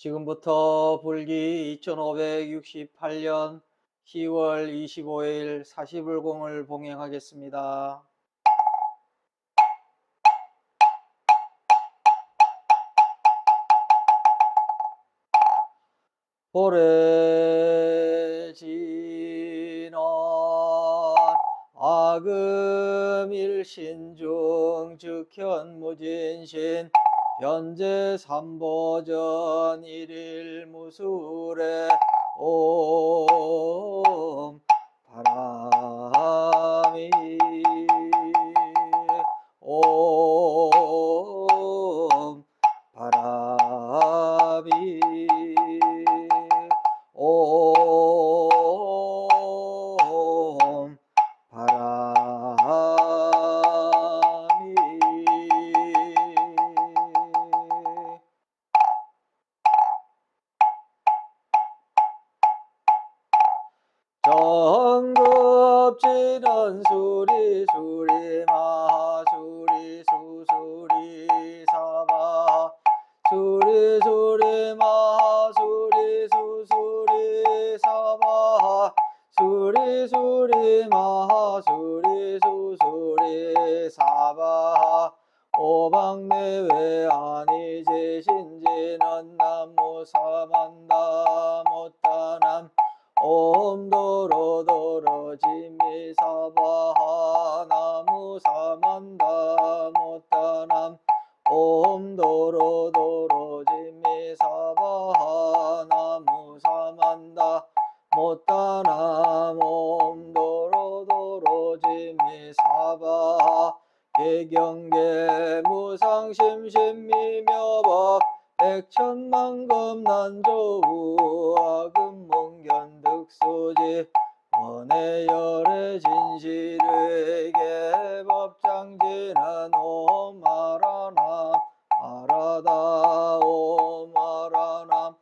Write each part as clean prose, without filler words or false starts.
지금부터 불기 2568년 10월 25일 사시불공을 봉행하겠습니다. 보래진원 아금일신중 즉현무진신 변제 삼보전 일일무술에 옴 바람이 옴 바람이 옴 바람이 정급지는 수리수리 마수리 수수리 사바 수리수리 마수리 수수리 사바 수리수리 마수리 수수리 사바 오방내외 아니제신지는 나무사만다 못다남 옴도로도로 지미사바하 나무사만다 못다남 옴도로도로 지미사바하 나무사만다 못다남 옴도로도로 지미사바하 개경계 무상심심미묘법 백천만금 난조우 아금몽견득수지 원해열의 진실의 개법장지는 오마라남 아라다 오마라남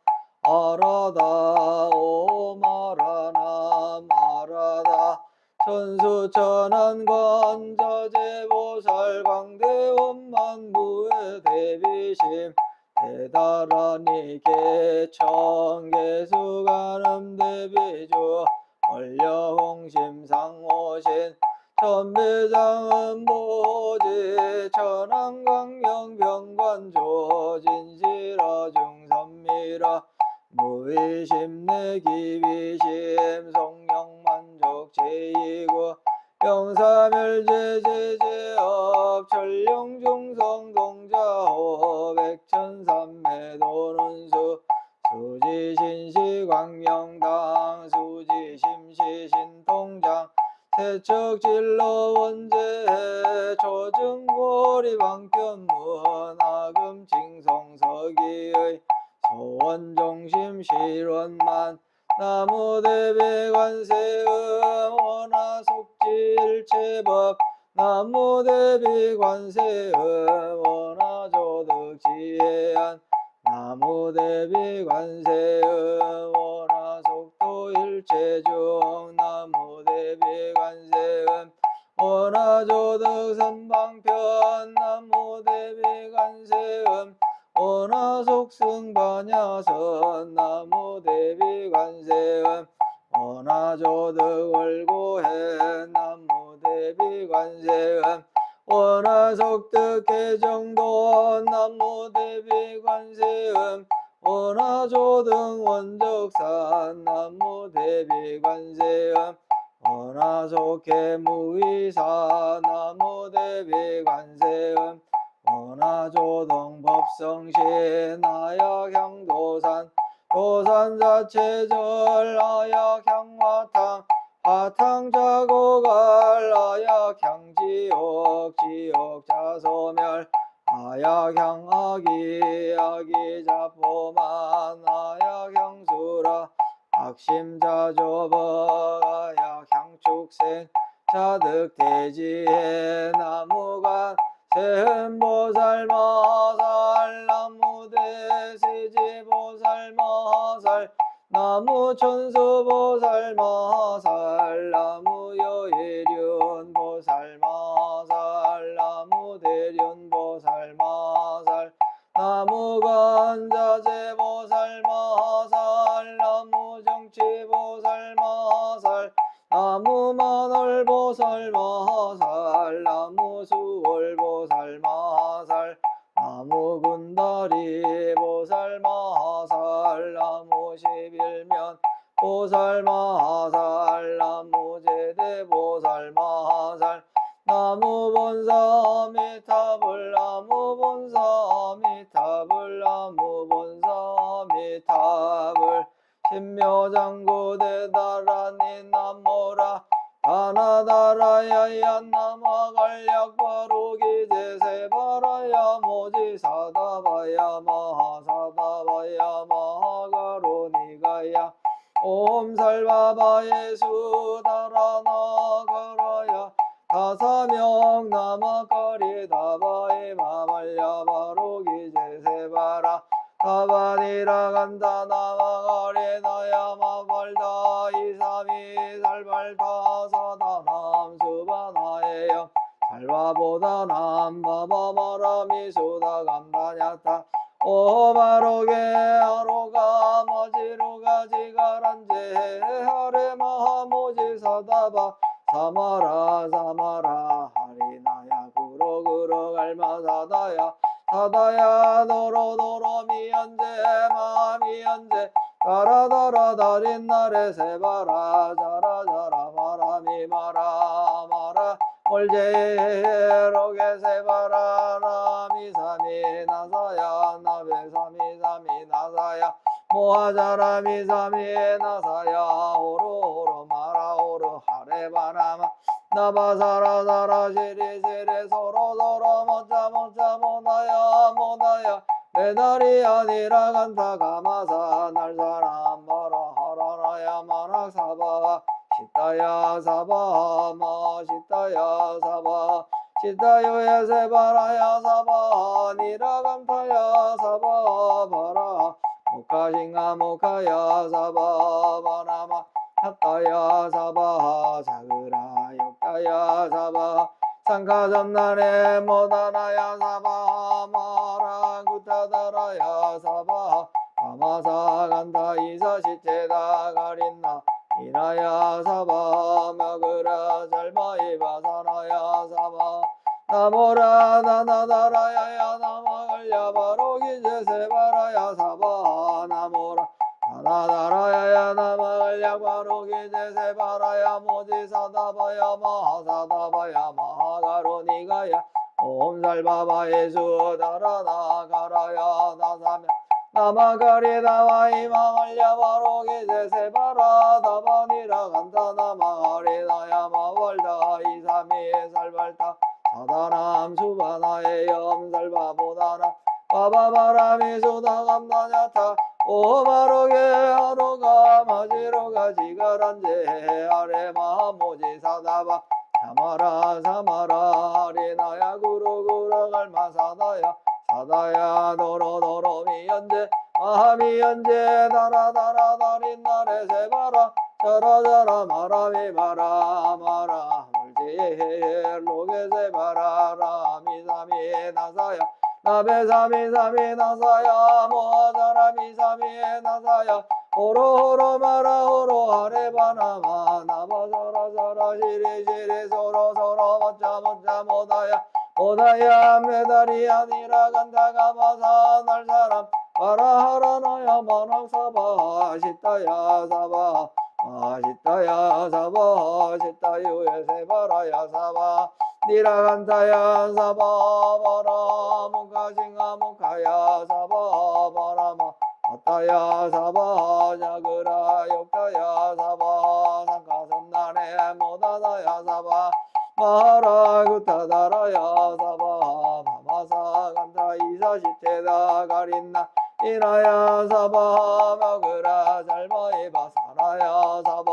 아라다 오마라남 아라다 천수천안관자재보살 광대원만부의 대비심 대다라니 개청개수가름 대비주 원려홍심상호신 천배장은 보지 천안광영병관조 진실아 중선미라 무의심내기비심 성령만족 제2구 영사멸제제제업 천령중성동자호 백천삼매도는수 수지신시광명당 수지심시신통장 세척진로원제 초증고리방편문 아금칭성서기의 소원종심 실원만 나무대비관세음 원하속질체법 나무대비관세음 원하조득지혜안 나무대비관세음 원하속도일체중 나무대비관세음 원하조득선방편 나무대비관세음 원하속승반야선 나무대비관세음 원하조득월고해 나무대비관세음 원하속득개정돈 나무대비관세음 원하조등원적산 나무대비관세음 원하속개무의사 나무대비관세음 원하조동법성신 아약향도산 도산자체절 아약향화탕 화탕자고갈 아약향지옥 지옥자소멸 아약향아기 아기자포만 아약향수라 악심자조법 아약향축생 자득대지해 나무간 세음보살 마살 나무대세지보살 마살 나무천수보살 마살 나무여일륜보살 마살 나무대륜보살 마살 나무간자재보살 보살 마살 나무 수월 보살 마살 나무 군다리 보살 마살 나무 11면 보살 마살 나무 제대 보살 마살 나무 본사 미타불 나무 본사 미타불 나무 본사 미타불 신묘장구 대다라니 나모라 다나다라야야 나마갈약 바로기 제세바라야 모지 사다바야 마하사다바야 마하가로니가야 옴살바바 예수 다라나가라야 다사명 나마카리 다바이 마말야 바로기 제세바라 다바니라 간다 나마가리 나야 마발다 이삼이 살발다 사다남 수바나에요 살바보다 남바바마라미 수다 감다냐타 오바로게 아로가 마지로가 지가란제 하레마하모지 사다바 사마라 사마라 하리나야 구로구로 갈마사다야 사다야 도로도로 미연제 마미연제 다라다라 다린나레 세바라 자라자라 마라미 마라 마라 몰제로게 세바라 라미사미 나사야 나베사미사미 나사야 모하자라미사미 나사야 오로오로 마라오로 하레바라마 나바사라사라 시리시리 소로소로 모짜모짜 모나야 모나야 내달이 아니라 간타 가마사 날사람 마라 하라나야 마락사바 시타야 사바 마시타야 사바 시타요에 세바라야 사바 니라 간타야 사바 바라 모카싱가 모카야 사바 바라마 핫다야 사바 사그라 욕다야 사바 상가전날에 모다나야 사바 마라 구타다라야 사바 아마사 간다 이사시체다 가린나 이나야 사바 마그라 잘마이바 사나야 사바 나모라 나나다라야야 나마갈야 바로기제 세바라야 사바 나모라 나나다라야야 나마갈야 바로기제 세바라야 모지 사다바야 마하사다바야 마하가로니가야 옴살바바 예수 다라나가라야 나사면 나마가리 다와이 마갈야 바로기제 세바라 다바니라 간다 나마가리 나야 마발다 이삼이 살발타 사다람 수바나의 염살바보다나 바바바라미 수다감다냐타 오바로게 하로가 마지로가 지가란제 아레마 모지 사다바 사마라 사마라 아리나야 구루구루 갈마사다야 사다야 도로도로 미연제 마하미연제 다라다라 다린나레 세바라 자라자라 마라미 마라 마라 물지로게 세바라 라미사미 나사야 나베사미사미 나사야 모하자라미사미 나사야 호로호로 마라호로 하레바나마 나바자라자라 시리시리 소로소로 모짜모짜 모다야 모다야 메달이 아니라 간다가 마사 날사람 바라하라나야 마낙사바 시타야 사바 마시타야 사바 시타유에 세바라야 사바 니라간타야 사바 바라 무카싱아 무카야 사바 바라마 아타야 사바 자그라 욕타야 사바 상가선나네 모다다야 사바 마라구타다라야 사바 마마사 간타 이사시테다 가린나 이나야 사바 마그라 잘마이바 사나야 사바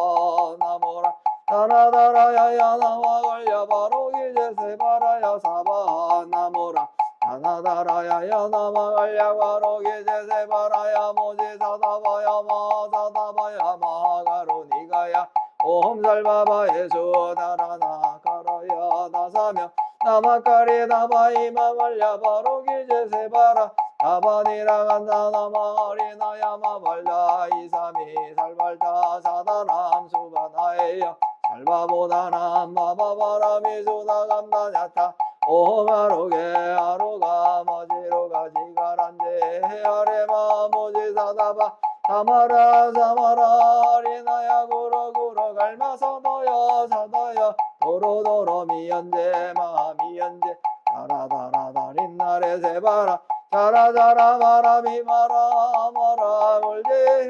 나모라 다나다라야야 나마갈야 바로기제 세바라야 사바 나모라 다나다라야야 나마갈야 바로기제 세바라야 모지 사다바야 마사다바야 마가로니가야 옴살바바 예수 다라나 가라야 나사명 나마카리 나바이 마말야 바로기제 세바라 다바니라 간다 나마가리 나야 마발다 이삼이 살발다 사다람 수바나에요 잘바보다나 마바바라미 수다감다냐타 오마로게 아로가 마지로가 지가란제 아레마 모지사다바 사마라 사마라 리나야 구로구로 갈마사도여 사도여 도로도로 미연제 마미연제 다라다라다 린나레 세바라 자라자라 마라미 마라 마라 몰제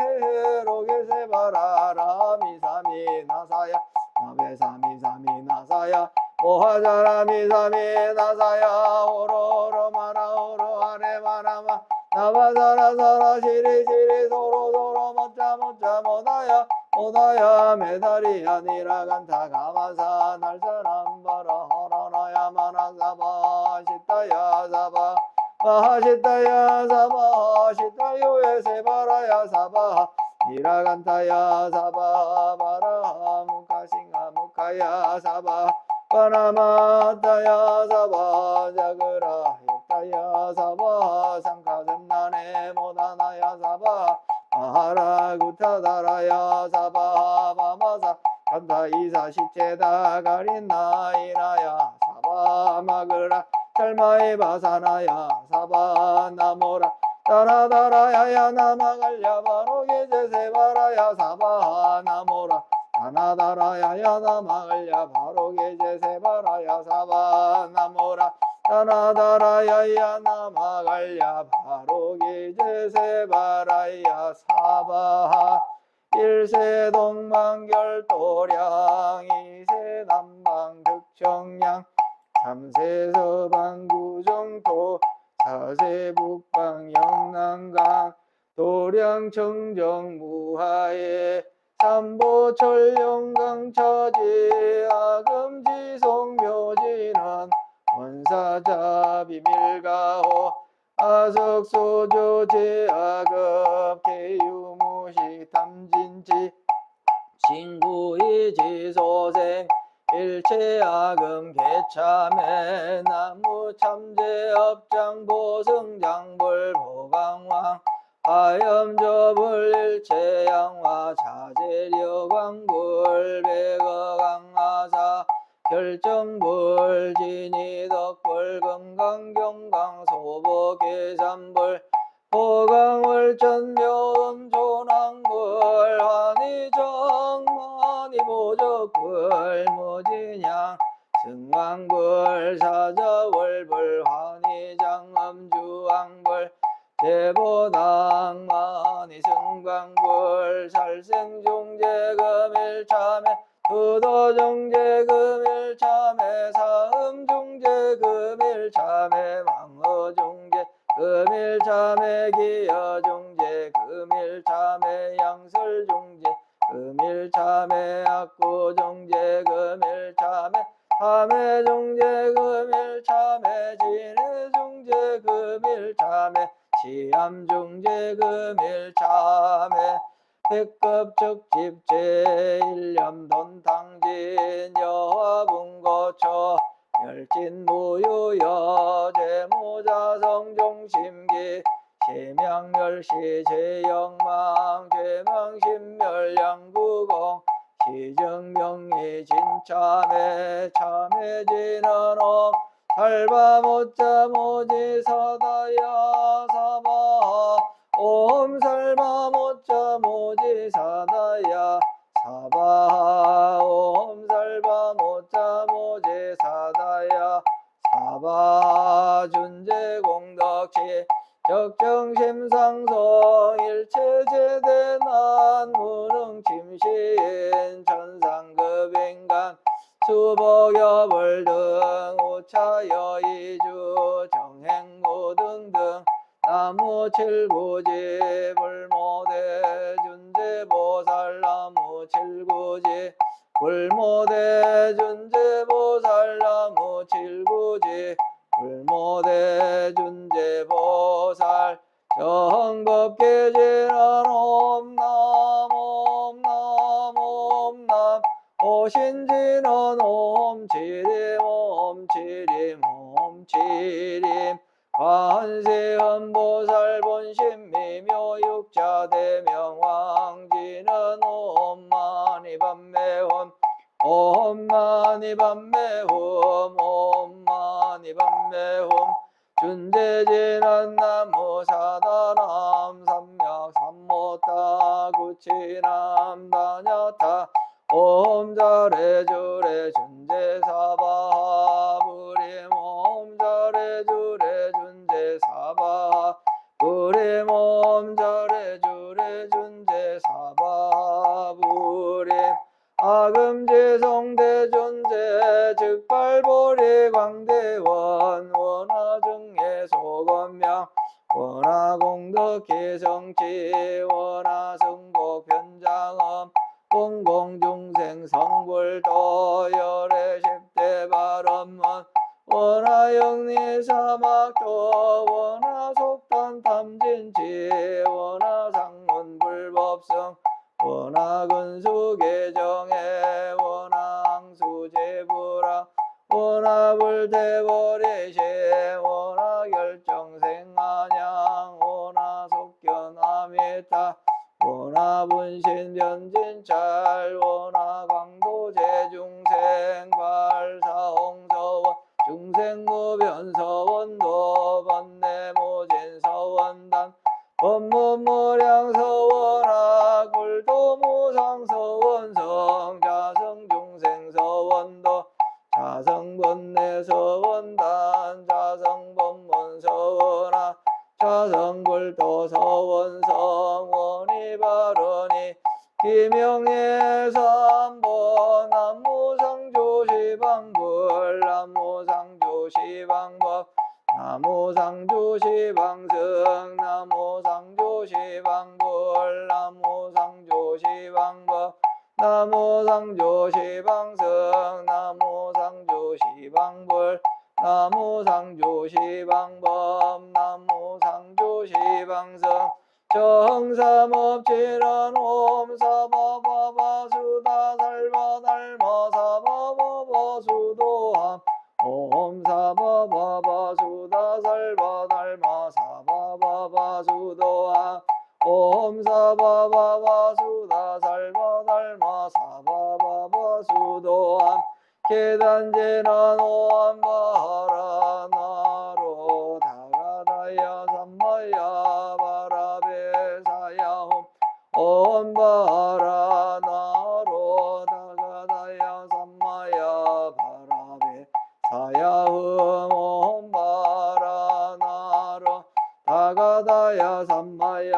로게 세바라 라미사미 나사야 나베사미사미 나사야 모하자라미사미 나사야 오로로 마라 오로 아레 마라마 나바사라사라 시리시리 소로소로 못자 모다야 메다리야 니라간타 가마사 날사람바라 하라나야 마나사바 시타야 사바 마하시타야 사바 시타요에 세바라야 사바 니라간타야 사바 바라 무카싱하 무카야 사바 파나마타야 사바 자그라 육타야 사바 상카전나네 모다나야 사바 아하라구타다라야 사바 마마사 간다이사 시체다 가린나이나야 사바 마그라 짤마이 바사나야 사바 나모라 따라다라야야 나마갈야 바로게 제세바라야 사바 나모라 다나다라야야 나마갈야 바로게 제세바라야 사바 나모라 다나다라야야 나마갈야 바로게 제세바라야 사바 일세 동방결도량 이세 남방득청량 삼세 서방구정토 사세 북방 영남강 도량 청정 무하에 삼보철 영강처지 아금지송 묘지는 원사자 비밀가호 아석소조 제아급 개유무식 탐진지 진구이지소생 일체아금 개참해 나무참제업장보승장불 보강왕 하염저불 일체양화 자재려광불 백어강하사 결정불 진이덕불 금강경강 소보계산불 보강월전묘음 조낭불 환희정만이보적불 무진양 승왕불 사자월불 환희장엄주왕불 제보당만이 승광불 살생중재금일참에 투도중재금일참에 사음중재금일참에 망어중재금일참에 기여중재금일참에 양설중재금일참에 악구중재금일참에 함해중재금일참에 진해중재금일참에 시암중재금일참에 백급적집 제1념돈탕진 여화분거처 멸진무유여 제무자성종심기 제명멸시 제영망 제망신멸양구공 시정명이 진참에 참해지는옴 살바모자모지사다야 사바 옴 살바모자모지사다야 사바 옴 살바모자모지사다야 사바 준재공덕치 적정심상성 일체제대난 무능침시인 천상급인간 수복여벌 등 우차여이주 정행무 등등 나무칠구지 불모대 준재보살 나무칠구지 불모대 준재보살 나무칠구지 불모대 준재보살 정법계지는 옴남 옴남 옴남 오신지는 옴치림 옴치림 옴치림 관세음보살 본심미묘육자 대명왕지는 옴마니밤매옴 옴마니 밤매훔 옴마니 밤매훔 준재진한 나무 사다남 삼약 삼모타 구치남 다녀타 옴 잘해주래 준재사바 부림 옴 잘해주래 준재사바 부림 옴 잘해주래 준재사바 부림 아금지성대존재 즉발보리 광대원 원하증예 소건명 원하공덕기성치 원하승복 변장엄 공공중생 성불도 열애 십대 발언문 원하영리 사막도 원하속단 탐진치 원하상문 불법성 원하근수계정에 원하항수제부라 원하불대버리시 원하결정생안양 원하속견아미타 원하분신변진찰 원하광도제중생 발사홍서원 중생무변서원도 번뇌모진서원단 법문무량서원학 불도무상서원성 자성중생서원도 자성번뇌서원단 자성법문서원학 자성불도서원성 원이바르니 기명예삼보 남무상조시방불 남무상조시방법 나무상조시방승 나무상조시방불 나무상조시방법 나무상조시방승 나무상조시방불 나무상조시방법 나무상조시방승 정삼업지란 옴사바바바수다살바달마사바바바수도함 옴사바바바수다살바달마사바바바수도함 옴사바바바수다살바달마사바바바수도함 계단지난 오암바하라나로 다가다야 삼마야 바라베사야홈 옴바하라나로 다가다야 삼마야 바라베사야홈 옴바하라나로 다가다야 삼마야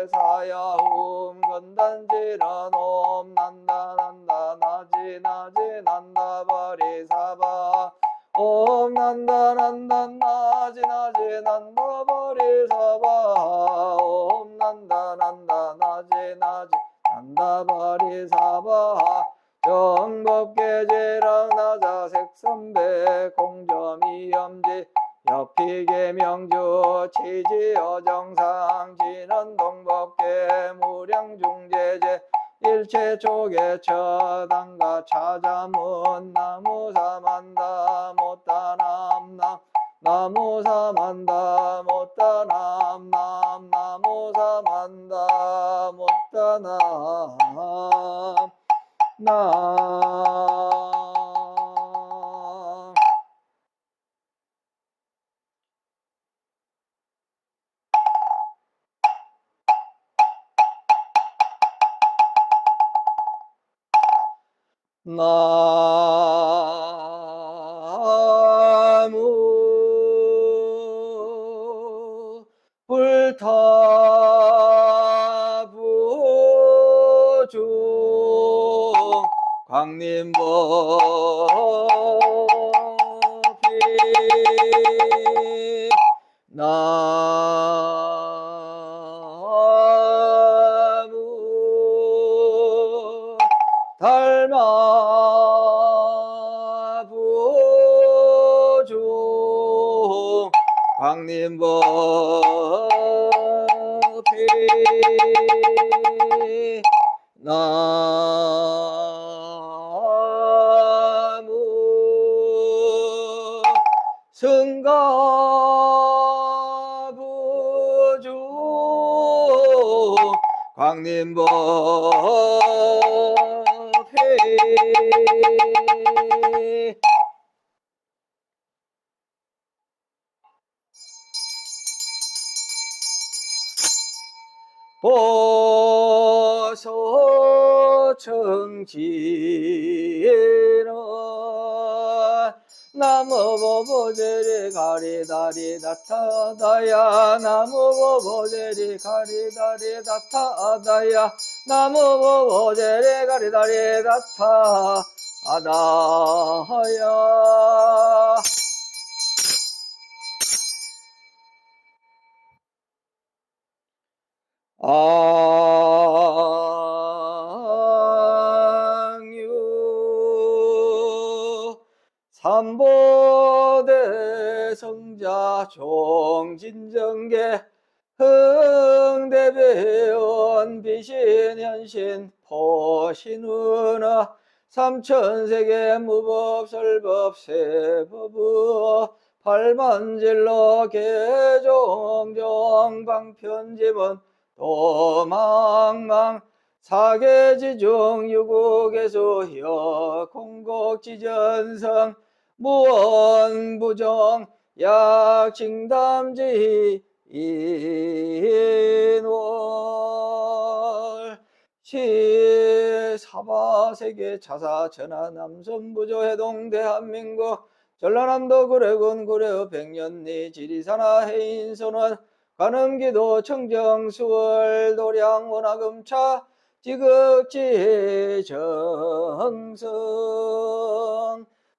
바라베사야홈 건단지란 옴 난다 난다 나지 나지 난다 바리사바 옴 난다 난다 나지 나지 난다 바리사바 옴 난다 난다 나지 나지 난다 바리사바 정법계제랑 나자색선배 공점이염지 역피계명주 치지어정상 진원동법계 무량중제제 일체초계 처단가 차자문 나무사만다 못다남남 나무사만다 못다남남 나무사만다 못다남 나무 불타부중 광림법이 나무 달마부중 광림법이 나무 승가부중 광림법이 보소청지에는 나무보보제리 가리다리 다타다야 나무보보제리 가리다리 다타다야 나무보보제리 가리다리 다타다야. 앙유 삼보대 성자 종진정계 흥대배원 비신현신 포신은하 삼천세계 무법설법 세법의 팔만질러 개종종 방편집은 도망망 사계지중 유국에서 여공곡지전성 무언부정 약칭담지 인월 시사바세계 차사 천하 남선부조 해동 대한민국 전라남도 구례군 구례의 백년리 지리산하 해인선원 관음기도 청정수월 도량 원화금차 지극지 정성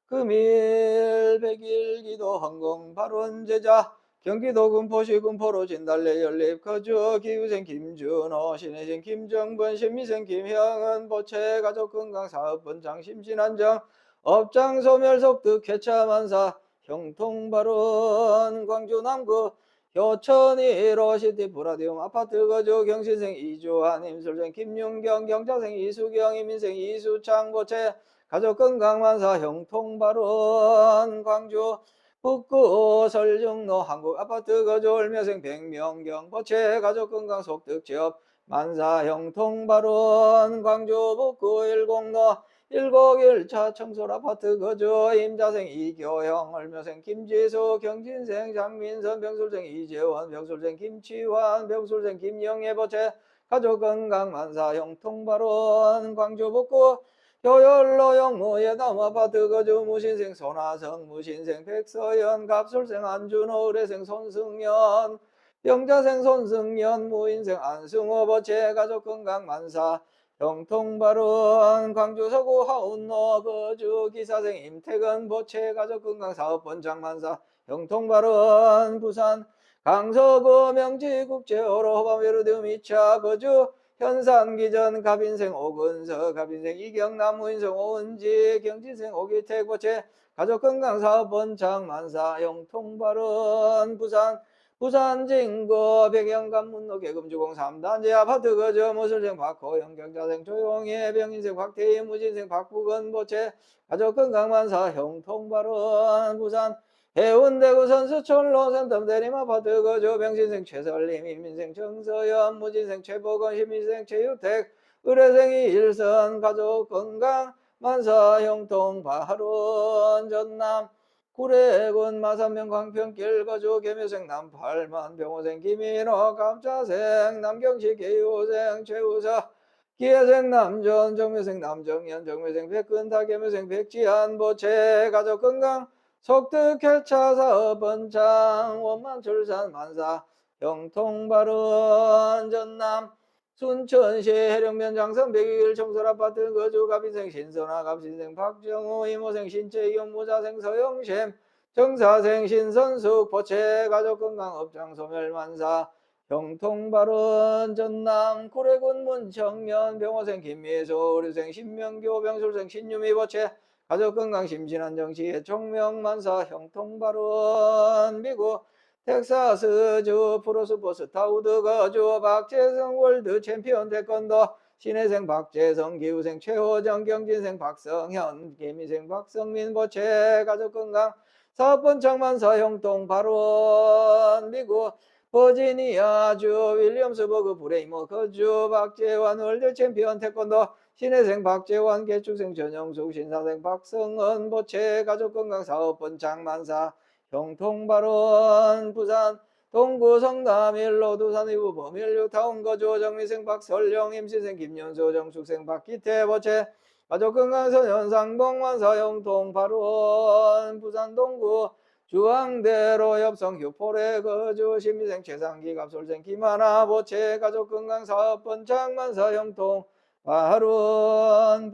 금일 백일기도 헌공발원제자 경기도 군포시 군포로 진달래 연립 거주 기후생 김준호 신혜생 김정번 신미생 김형은 보채 가족건강 사업번장 심신안정 업장소멸속득 개차만사 형통발원 광주 남구 효천이 로시티 브라디움 아파트 거주 경신생 이주환 임술생 김윤경 경자생 이수경 이민생 이수창 보채 가족건강만사 형통발원 광주 북구 설정로 한국아파트 거주 을묘생 백명경 보채 가족건강 속득 취업 만사 형통발원 광주 북구 일곡로 101차 청솔아파트 거주 임자생 이교형 을묘생 김지수 경진생 장민선 병술생 이재원 병술생 김치환 병술생 김영애 보채 가족건강만사 형통발원 광주 북구 효열로 영무 예담 아파트 거주 무신생 손하성 무신생 백서연 갑술생 안준호 의뢰생 손승연 병자생 손승연 무인생 안승호 보채 가족건강만사 형통발원 광주 서구 하운로 거주 기사생 임태근 보채 가족건강사업번장만사 형통발원 부산 강서구 명지국제호로 호밤웨르디움 2차 거주 현산기전 갑인생 오근서 갑인생 이경남 무인생 오은지 경진생 오기택 보채 가족건강사업번장만사 형통발원 부산 진구 백영관문로 계금주공 3단지 아파트 거주 무술생 박호영 경자생 조용해 병인생 박태희 무진생 박부건 보채 가족건강만사 형통발원 부산 해운대구 선수촌로 센텀 대림 아파트 거주 병신생 최설림 이민생 정서연 무진생 최복원 시민생 최유택 의뢰생이 일선 가족건강만사 형통발원 전남 구례군 마산면 광평길 거주 계묘생 남팔만 병호생 김인호 감자생 남경시 계유생 최우서 기혜생 남전 정묘생 남정연 정묘생 백근타 계묘생 백지한 보채 가족건강 속득해차 사업번창 원만출산 만사 형통발원 전남 순천시 해령면 장성 100일 청솔아파트 거주 갑인생 신선아 갑신생 박정우 이모생 신채경 무자생 서영심 정사생 신선숙 보채 가족건강 업장소멸만사 형통발원 전남 구례군 문청면 병호생 김미수 의료생 신명교 병술생 신유미 보채 가족건강 심신안정시의 총명만사 형통발원 미국 텍사스주 프로스포츠 타우드 거주 박재성 월드 챔피언 태권도 신혜생 박재성 기후생 최호정 경진생 박성현 개미생 박성민 보채 가족건강 사업번창만사 형통발원 미국 버지니아주 윌리엄스버그 브레이머 거주 박재환 월드 챔피언 태권도 신혜생 박재환 개축생 전영숙 신사생 박성은 보채 가족건강 사업본 장만사 형통발언 부산 동구 성남 일로 두산 이부 범일 유타운 거주 정미생 박설령 임신생 김윤수 정축생 박기태 보채 가족건강선 상봉완사 형통발언 부산 동구 주황대로 옆성 휴포래 거주 신미생 최상기 갑솔생 김하나 보채 가족건강사업본 장만사 형통발언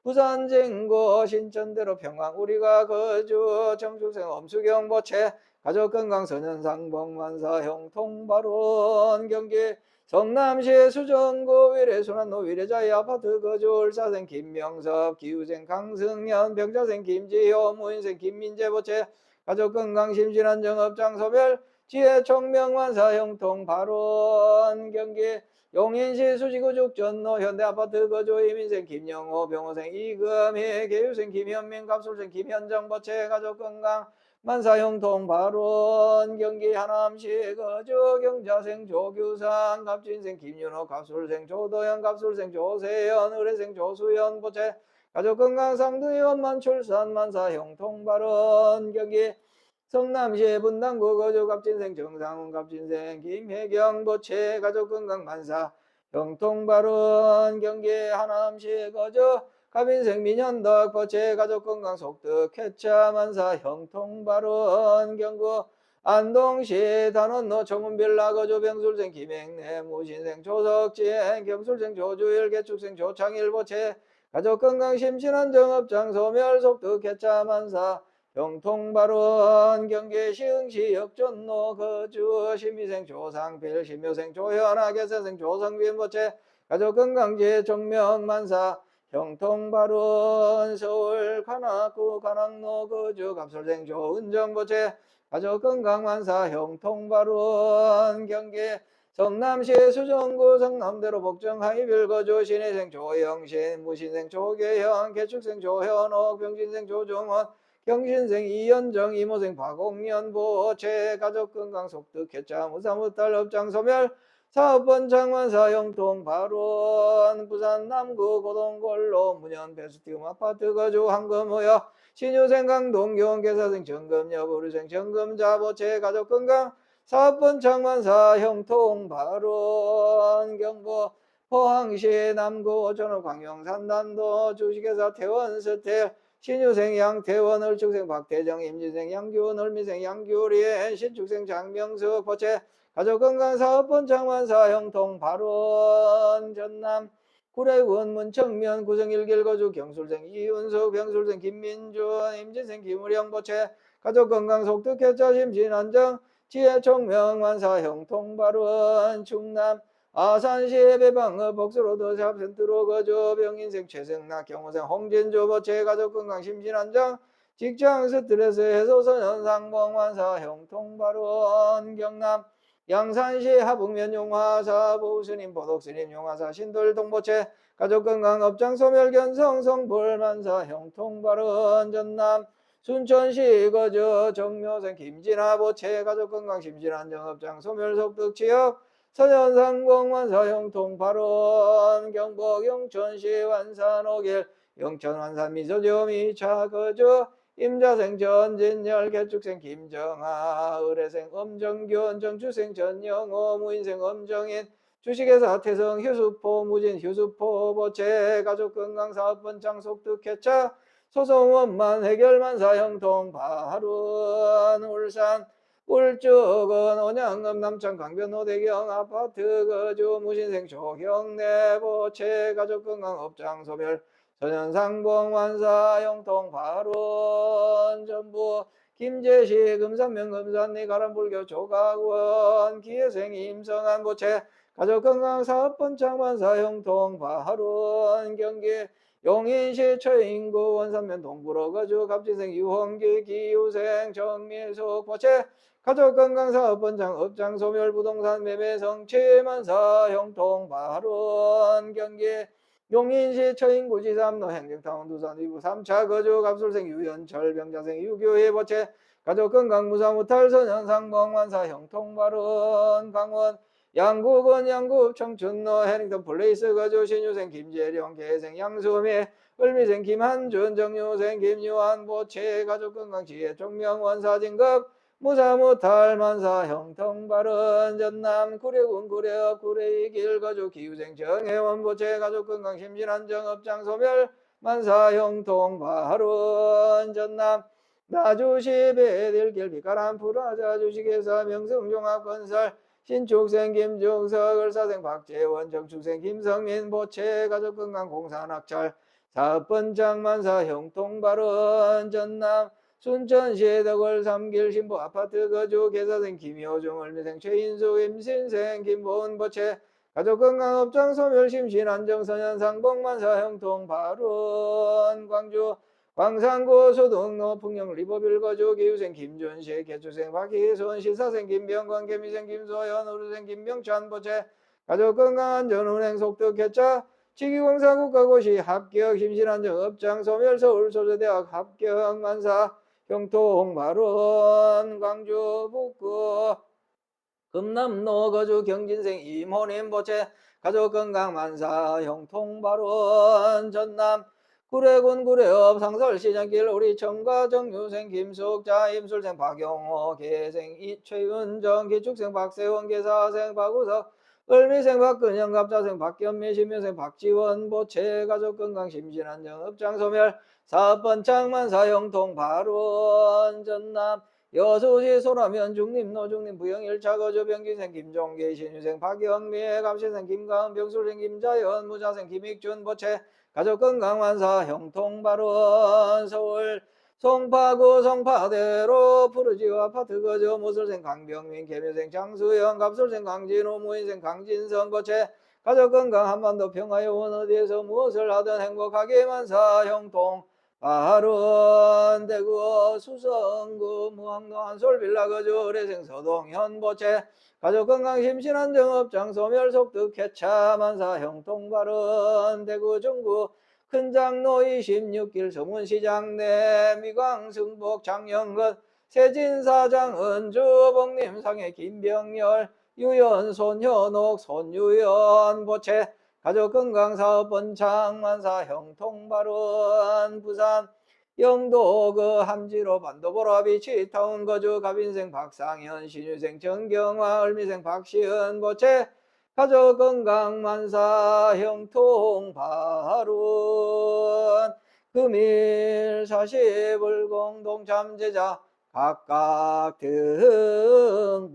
부산 진구 신천대로 평강 우리가 거주 정축생 엄수경 보채 가족건강 선현상봉만사 형통발언 경기 성남시 수정구 위례순환로 위례자의 아파트 거주 을사생 김명섭 기후생 강승현 병자생 김지효 무인생 김민재 보채 가족건강 심신안정업장 소멸 지혜 총명만사 형통발언 경기 용인시 수지구 죽전로 현대아파트 거주 이민생 김영호 병호생 이금희 개유생 김현민 갑술생 김현정 보채 가족건강 만사 형통발언 경기 하남시 거주 경자생 조규상 갑진생 김윤호 갑술생 조도현 갑술생 조세현 의뢰생 조수현 보채 가족건강 상두의원만 출산 만사 형통발언 경기 성남시 분당구 거주 갑진생 정상훈 갑진생 김혜경 보채 가족건강 만사 형통발언 경기 하남시 거주 갑인생 민현덕 보채 가족건강 속득 쾌차 만사 형통발언 경구 안동시 단원로 청운빌라 거주 병술생 김행래 무신생 조석진 경술생 조주일 개축생 조창일 보채 가족건강 심신안정업장 소멸 속득 쾌차 만사 형통발언 경기 시흥시 역전로 거주 신미생 조상필 신묘생 조현아 개세생 조성빈 보채 가족건강제 정명만사 형통발언 서울 관악구 관악로 거주 갑술생 조은정 보채 가족건강만사 형통발언 경기 성남시 수정구 성남대로 복정 하이빌 거주 신혜생 조영신 무신생 조계현 개축생 조현옥 병신생 조정원 경신생 이현정 이모생 박옥년 보채 가족건강 속득 쾌차 무사무탈 업장소멸 사업본 장만사 형통발언 부산 남구 고동골로 문현 베스티움 아파트 거주 황금호여 신유생 강동 교원개사생 정금여 부르생 정금자 보채 가족건강 사업본 장만사 형통발언 경부 포항시 남구 전월 광영산단도 주식회사 태원스텔 신유생 양태원 을축생 박태정 임진생 양규원 을미생 양규리 신축생 장명숙 보채 가족건강사업본 장만사 형통발언 전남 구례군 문청면 구성일길 거주 경술생 이윤숙 병술생 김민준 임진생 김우령 보채 가족건강 속득쾌차 심신안정 지혜총명만사 형통발언 충남 아산시 배방읍 복수로드 샵센트로 거주 병인생 최승락 경호생 홍진주 보채 가족건강 심신안정 직장 스트레스 해소 선현상봉만사 형통발언 경남 양산시 하북면 용화사 보우스님 보덕스님 용화사 신돌동보채 가족건강 업장소멸 견성 성불만사 형통발언 전남 순천시 거주 정묘생 김진아 보채 가족건강 심신안정업장 소멸속득 취업 서현상공만사 형통발언 경북 영천시 완산오길 영천완산 미소지오 미차 거주 임자생 전진열 개축생 김정아 의뢰생 엄정균 정주생 전영호 무인생 엄정인 주식회사 태성 휴수포 무진 휴수포 보채 가족건강사업본 장속득 쾌차 소송원만 해결만사 형통발언 울산 울주군 온양읍 남천 강변 호대경 아파트 거주 무신생 조경래 보채 가족건강 업장 소멸 전현상봉만사 형통발언 전부 김제시 금산면 금산리 가람불교 조각원 기회생 임성한 보채 가족건강 사업본 장만사 형통발언 경기 용인시 최인구 원산면 동부로 거주 갑진생 유홍기 기후생 정미숙 보채 가족건강사업본장 업장소멸 부동산 매매 성취만사 형통발언 경기 용인시 처인구 지삼로 행정타운 두산 이부 3차 거주 갑술생 유연철 병자생 유교회 보채 가족건강 무사무탈 선현상봉만사 형통발언 강원 양국은 양국 청춘로 해링턴 플레이스 거주 신유생 김재령 계생 양수미 을미생 김한준 정유생 김유한 보채 가족 건강 지혜 종명원 사진급 무사무탈 만사 형통발은 전남 구례군 구례읍 구례이길 거주 기후생 정혜원 보채 가족 건강 심신안정 업장 소멸 만사 형통발은 전남 나주시 배들길 빛가람 프라자 주식회사 명성종합건설 신축생 김중석 을사생 박재원 정축생 김성민 보채 가족건강 공산학철 사업번장 만사 형통발은 전남 순천시 덕월 3길 신부 아파트 거주 계사생 김효중 을미생 최인수 임신생 김보은 보채 가족건강업장 소멸 심신안정 선현상 복만사 형통발은 광주 광산구 소동로 풍령 리버빌 거주 기후생 김준식 개추생 박희순 시사생 김병건 개미생 김소연 우루생 김병찬 보채 가족건강안전운행 속도 개차 지기공사 국가고시 합격 심신안정 업장 소멸 서울 소재대학 합격 만사 형통발은 광주 북구 금남로 거주 경진생 임호님 보채 가족건강 만사 형통발은 전남 구례군 구례읍 상설시장길 우리청과 정유생 김숙자 임술생 박용호 계생 최윤정 기축생 박세원 계사생 박우석 을미생 박근영 갑자생 박견미 신묘생 박지원 보채 가족건강 심신안정 업장소멸 사업번창 만사 형통발은 전남 여수시 소라면 중림로 중림 부영 1차 거주 병기생 김종계 신유생 박영미 감시생 김가은 병술생 김자연 무자생 김익준 보채 가족건강 만사 형통발은 서울 송파구 송파대로 푸르지오 아파트 거주 무술생 강병민 개묘생 장수영 갑술생 강진호 무인생 강진성 보채 가족건강 한반도 평화요원 어디에서 무엇을 하든 행복하게 만사 형통 발은 대구 수성구 무항로 한솔빌라 거주 의뢰생 서동현 보채 가족건강 심신안정업장 소멸 속득 개차 만사 형통발은 대구 중구 큰장로 26길 서문시장 내 미광승복 장영근 세진사장 은주복림 상해 김병열 유연 손현옥 손유연 보채 가족건강사업번창 만사 형통발은 부산 영도 그 함지로 반도보라 비치타운 거주 가빈생 박상현 신유생 정경화 을미생 박시은 보채 가족건강 만사 형통발은 금일 40을 공동참제자 각각 등보채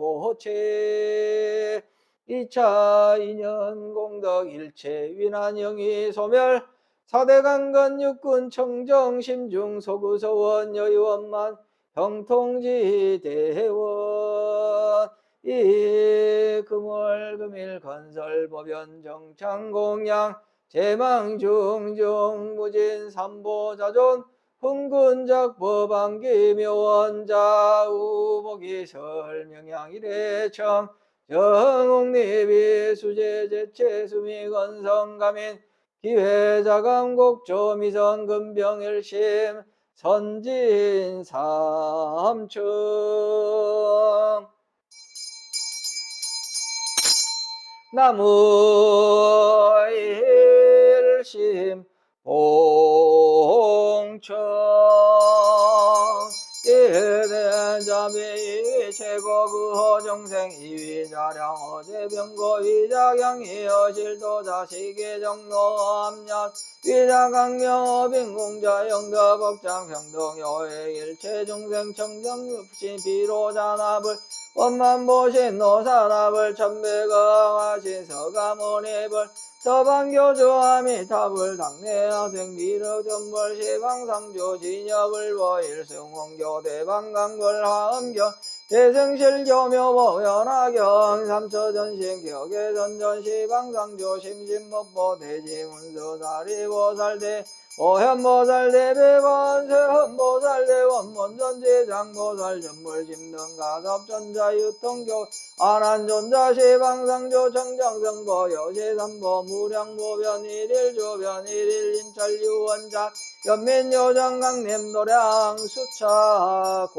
2차 인연 공덕 일체 위난영이 소멸 4대 강건 육군 청정 심중 소구서원 여의원만 형통지대원 이 금월 금일 건설 법연 정창 공양 제망 중중 무진 삼보자존 흥근작 법안기 묘원자 우복이 설명양 일회청 정옥리비 수제제체 수미건성가민 기회자강곡조 미선금병일심 선진삼층 나무일심 봉청 이대자비 최고부호 정생 이위자량 어제병고 위자경이 어실도 자식의 정로 암년 위자강명 빈공자 영가법장 평동여의 일체 중생 청정육신 비로자납을 원만보신 노산압을 천배강하신 서가모니불 서방교조함이 탑을 당내하생 미륵전벌 시방상조 진엽을 보일승원교 대방강걸 하음경 대승실교묘 연하경 삼처전신 격의전전 시방상조 심신법보 대지문서사리보살대 오현보살대 배관세헌보살대 원본전지장보살 전물심등가섭전자유통교 안한존자 시방상조 청정성보 여시삼보 무량보변 일일조변 일일인철유원자 연민요정강림도량 수차공영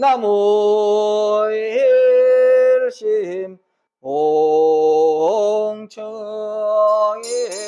나무 일심 봉청이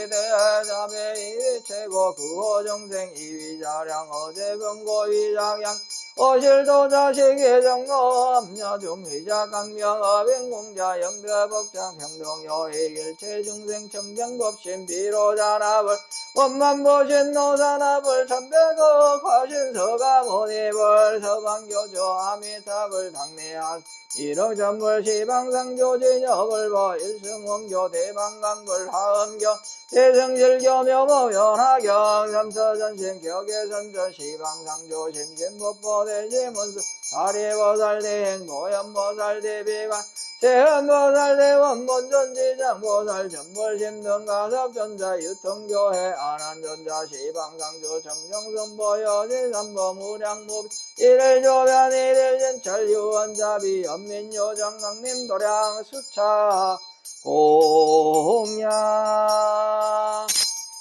대자배 최고 구호정생 이위자량 어제병고 위장양 어실도 자식의 정로 암야중 위자 강명 어빈공자 영대법장 평동여의 일체중생 청정법신 비로자납을 원만보신 노산합을 천백억 화신 서가모니벌 서방교조 아미탑을 당내한 일억전불 시방상조 진여불 보 일승원교 대방강불 하음교 대승실교 묘모연하경 삼서전신 격의선전 시방상조 심신법보 대지문수 사리보살 대행보현보살 대비관 대현보살 대원본전지장보살 전불심등가섭전자 유통교회 안한전자 시방상조 정정선보여지삼보 무량무비 일일조변 일일진철 유원자비 연민요정강림 도량 수차 공양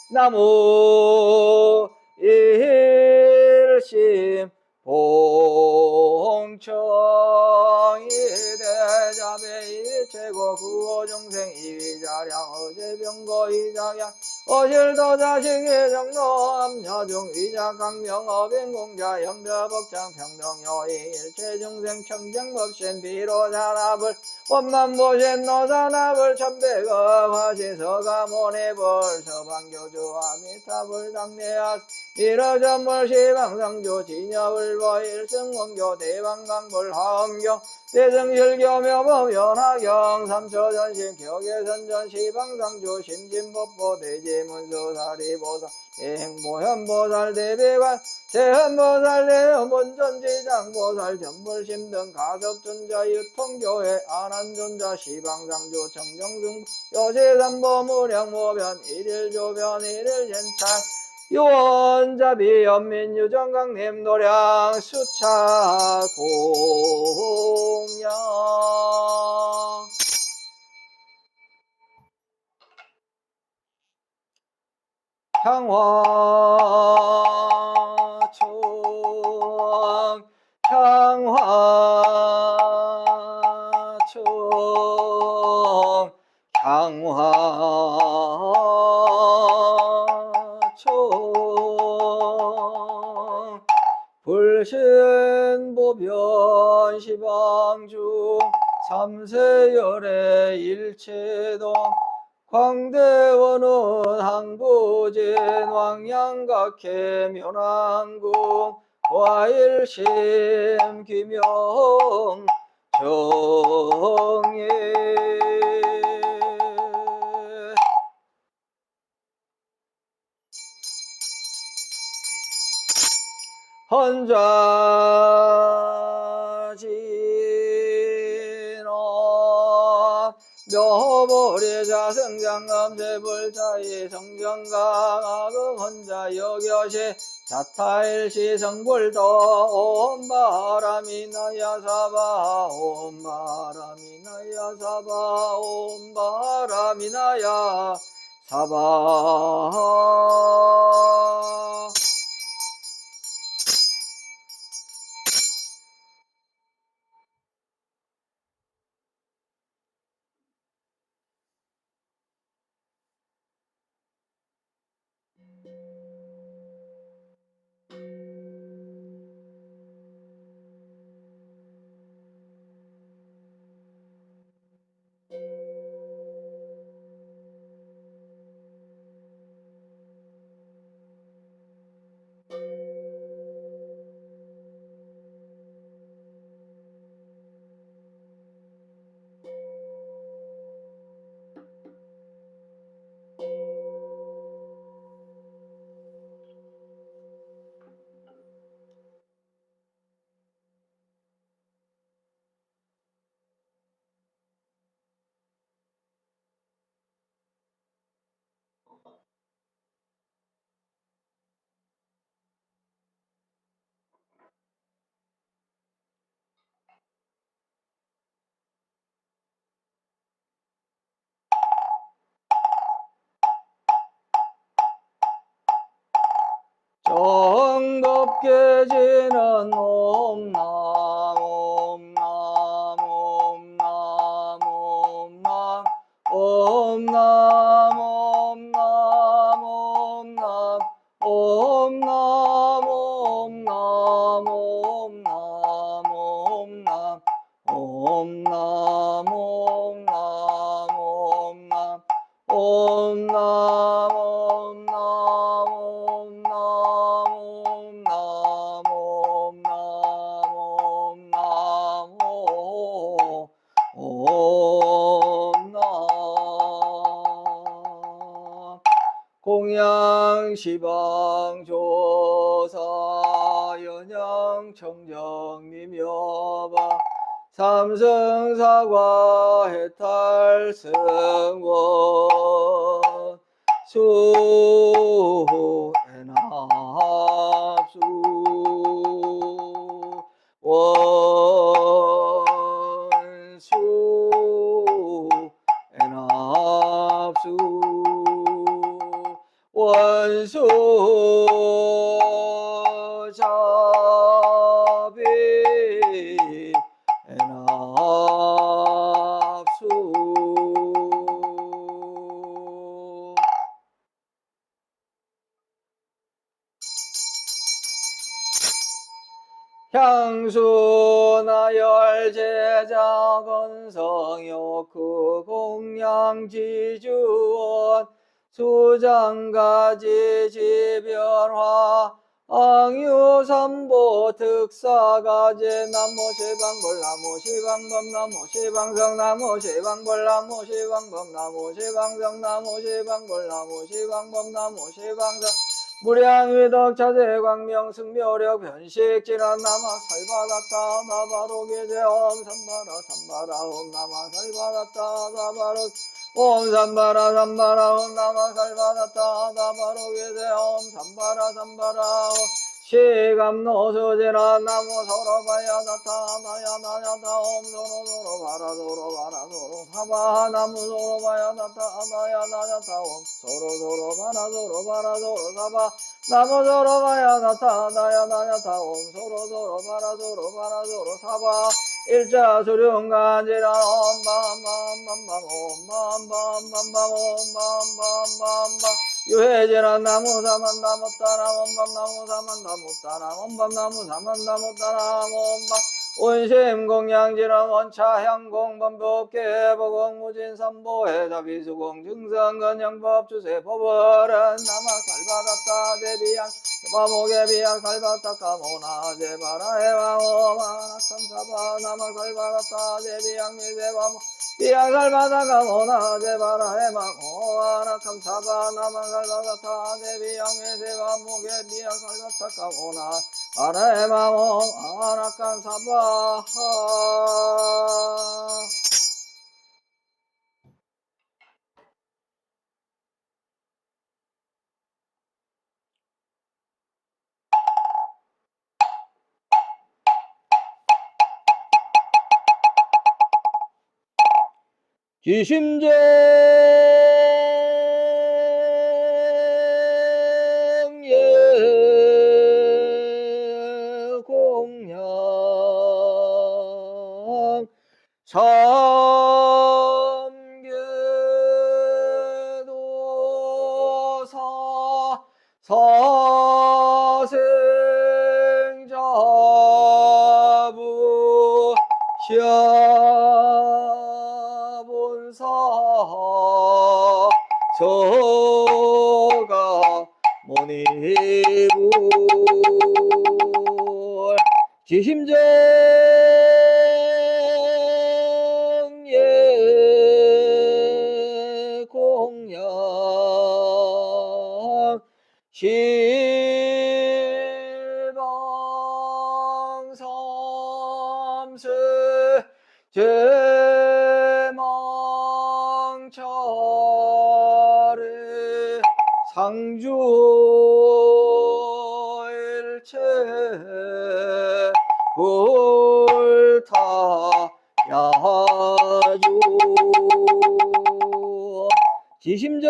나무 일심 봉청이 대자배 최고 구호정생 이위자량 어제병고 이자량 어실도 자식의 정로 암여중 위자강명 어빈공자 영대법장 평동여의 일체중생 청정법신 비로자납을 원만보신 노산합을 천백억 화시서가모니불 서방교주 아미타불 당내하 일어전불 시방상조 진여불보 일승원교 대방강불 하엄교 대승실교 묘모연하경 삼초전신 격의선전 시방상조 심진법보 대지문수 사리보살 대행보현보살 대비관 대현보살 대원본전지장보살 전불심등 가섭전자 유통교회 안한존자 시방상조 청정승 요시삼보 무량모변 일일조변 일일젠찰 유원자비 연민유정강림 노량 수차 공양 향화총 향화총 향화총 불신보변 시방중 삼세열의 일체동 광대원은 항부진 왕양각해 면왕궁 와일심 귀명 정예 헌자진원 묘보리자 성장검세불자이 성경강아금 헌자 여겨시 자타일시 성불도 옴바람이 나야 사바 옴바람이 나야 사바 옴바람이 나야 사바 정겁게 지는 옴나무 공양시방조사 연양청정님여바 삼성사과 해탈승원 수해납수 원수 해납수 원수 자비 해납수 향수나열제자 건성욕구 공양지주원 수장가지 지변화 앙유삼보 특사가제 나무시방벌 나무시방범 나무시방성 나무시방벌 나무시방범 나무시방성 나무시방벌 나무시방범 나무시방성 무량위덕 자재광명 승묘력 변식 질환 남아 살받았다 나바로 계제엄 삼바라 삼바라 옴 남아 살받았다 나바로 옴 삼바라 삼바라 옴 남아 살받았다 나바로 계제엄 삼바라 삼바라 옴 시감노수지라 나무 서로바야 나타나야 나야다 옴 서로서로 바라 서로 사바 나무 서로바야 나타나야 나야다 옴 서로서로 바라 서로 사바 나무 서로바야 나타나야 나야다 옴 서로서로 바라 서로 사바 일자 수령간지라 엄밤밤밤밤 엄밤밤밤밤 엄밤밤밤밤 유해지라 나무 사만다 못다나 원밤 나무 사만다 못다나 원밤 나무 사만다 못다나 원밤 온심 공양지라 원차향 공범법계 보공무진 삼보해자 비수공 증상건영법 주세 법월은 남아 살받았다 대비양 마목에 비양 살받았다 까모나 제바라 해와오마 낙함사바 남아 살받았다 대비양 미세바모 비양 살받았다 까모나 제바라 해마오마 낙함사바 남아 살받았다 대비양 미세바 목에 비양 살받았다 까모나 아라해마오 아낙함사바 기심정 공양 삼계도사 사생자부 샤본사 서가 모니부 지심정 공양 시방삼세 제망차례 상주일체 불타야주 지심정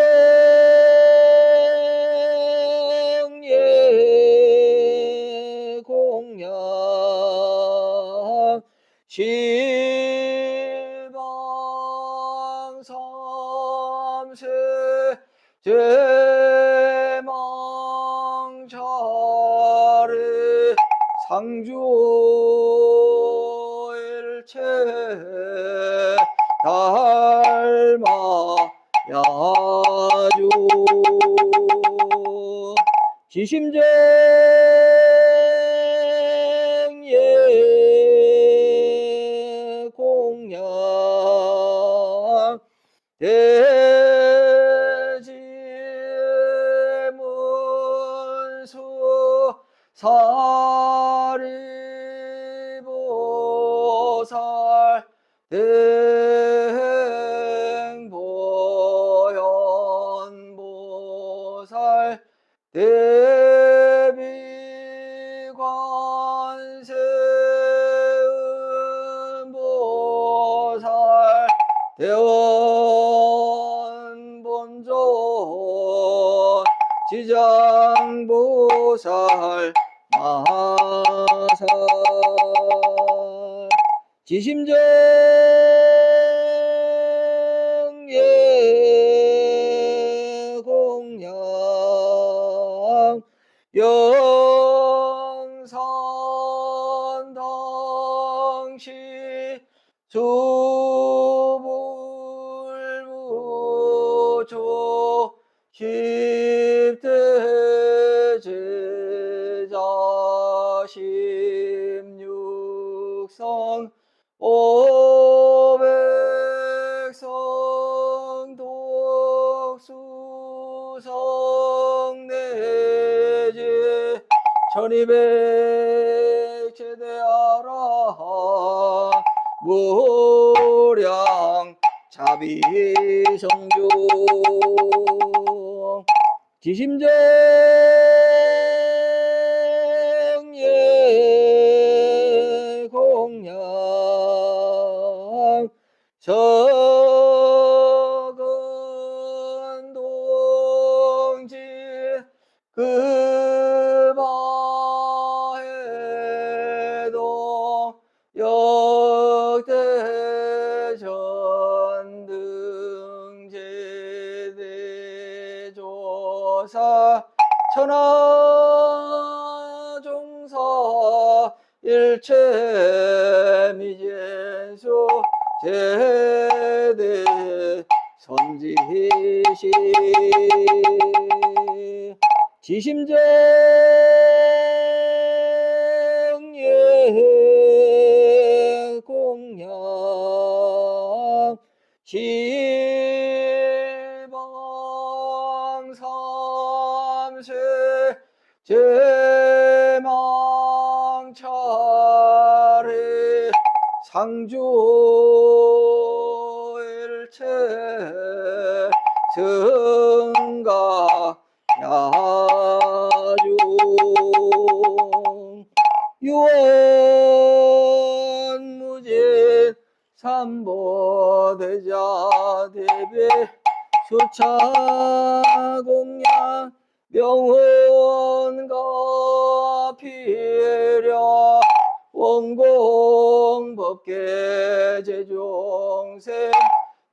공양 시방삼세 제망차례 상주일체 닮아 야주 지심정예 공양 대지문수 사리보살 대행보현보살 대비관세음보살 대원본존 지장보살 마살 지심정예 공양 영산당시 수불무조 십대제자 십육성 오백성 독수성 내제 천이백제대하라 무량 자비성조 지심정예 공양 석은동지 금화해동 역대전등제대조사 천하종사 일체미제수 제대 선지시 지심정예 공양 시방삼세 제망차례 상주일체 승가 야주 유언무진 삼보대자 대비 수차공양 명언과 필요 원공법계 제종생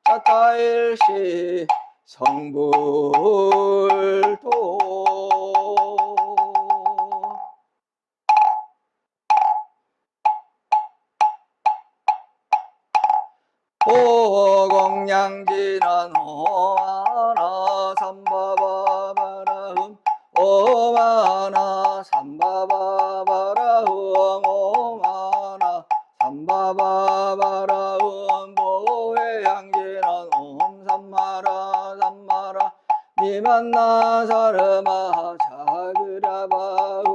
자타일시 성불도 오공양지난 오마나 삼바바바라흠 오마나 삼바바바라흠 오마나 삼바바바라흠 보회양지난 옴삼마라 삼마라 니만나 사르마 자그라바흠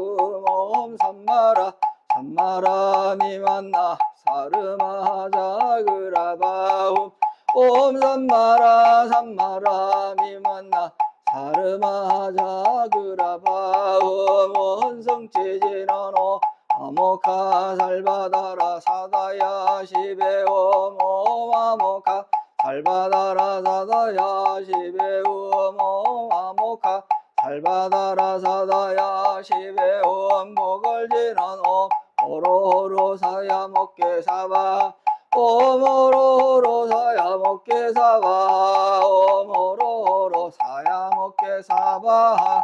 옴삼마라 삼마라 니만나 사르마 자그라바흠 옴 삼마라 삼마라 미만나 사르마 자그라바흠 원성체제나노 아모카 살바다라 사다야 시베옴 옴 아모카 살바다라 사다야 시베옴 옴 아모카 살바다라 사다야 시베옴 목을지나노 오로로 사야 먹게 사바 오모로로 사야 먹게 사바 오모로로 사야 먹게 사바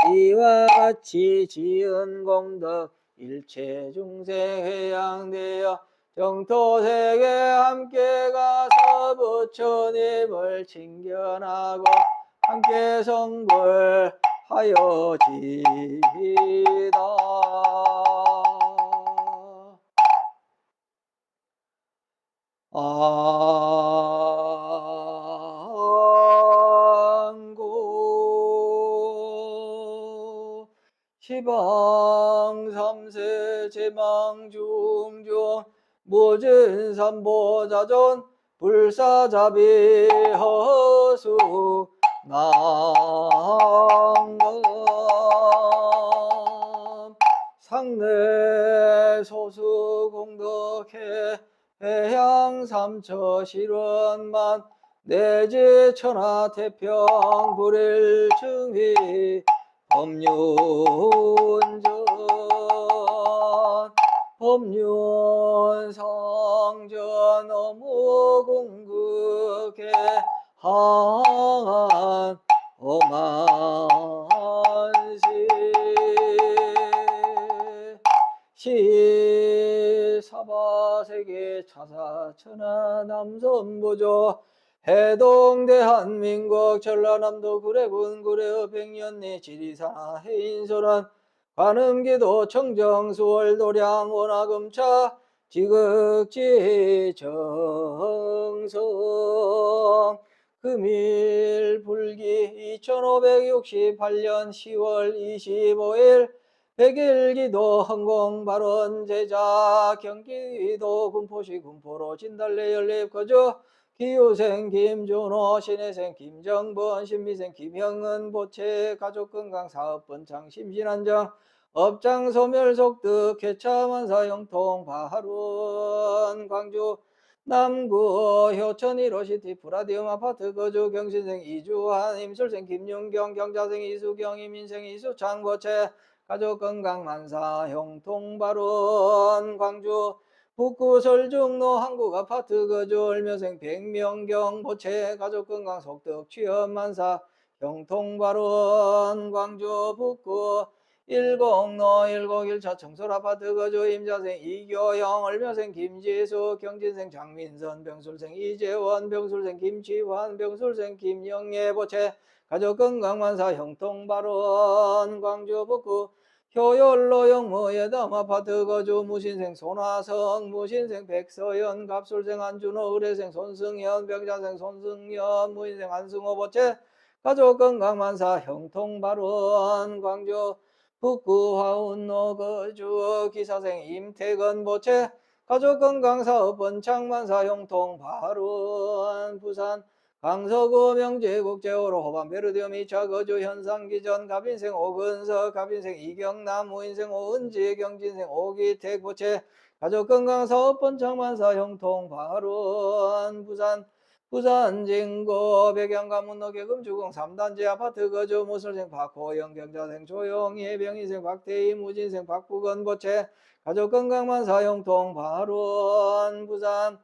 이와 같이 지은 공덕 일체 중생 회양되어 정토세계 함께 가서 부처님을 칭견하고 함께 성불하여지이다. 안고 시방 삼세 제망 중중 무진 삼보자존 불사자비 허수 낭금 상내 소수 공덕해 해양 삼처 실원만 내지 천하 태평 불일 증휘 법륜전 법륜 성전 어무 공극해 항한 어만시 시사바세계 차사천하 남선부조 해동 대한민국 전라남도 구례군 구례읍 백년리 지리산하 해인소란 관음기도 청정수월 도량 원화금차 지극지 정성 금일 불기 2568년 10월 25일 백일기도 헌공발원 제자 경기도 군포시 군포로 진달래 연립 거주 기후생 김준호 신혜생 김정번 신미생 김형은 보채 가족건강 사업번창 심신안정 업장 소멸 속득 개차만사 영통 바하룬 광주 남구 효천 1호시티 프라디움 아파트 거주 경신생 이주환 임술생 김윤경 경자생 이수경 이민생 이수창 보채 가족건강 만사 형통발원 광주 북구 설중로 한국아파트 거주 얼면생 백명경 보채 가족건강 속득 취업만사 형통발원 광주 북구 106로 101차 청솔아파트 거주 임자생 이교영 얼면생 김지수 경진생 장민선 병술생 이재원 병술생 김치환 병술생 김영애 보채 가족건강만사 형통발원 광주 북구 효율로 영무예담 아파트 거주 무신생 손화성 무신생 백서연 갑술생 안준호 의뢰생 손승현 병자생 손승현 무인생 안승호 보채 가족건강만사 형통발원 광주 북구 화운로 거주 기사생 임태건 보채 가족건강사업 번창만사 형통발원 부산 강서구 명제국제호로 호반베르디움 2차 거주 현상기전 갑인생 오근석 갑인생 이경남 무인생 오은지 경진생 오기택 보채 가족건강사업 번창만사 형통발원 부산 진구 백양가문로 계금주공 3단지 아파트 거주 무술생 박호영 경자생 조용희 병인생 박태희 무진생 박부건 보채 가족건강만사 형통발원 부산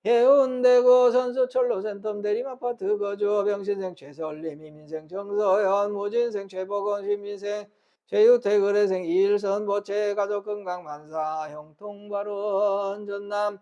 해운대구 선수철로 센텀 대림아파트 거주 병신생 최설림 이민생 정서현 무진생 최복원 신민생 최유택 의뢰생 이일선 보채 가족건강만사 형통발원 전남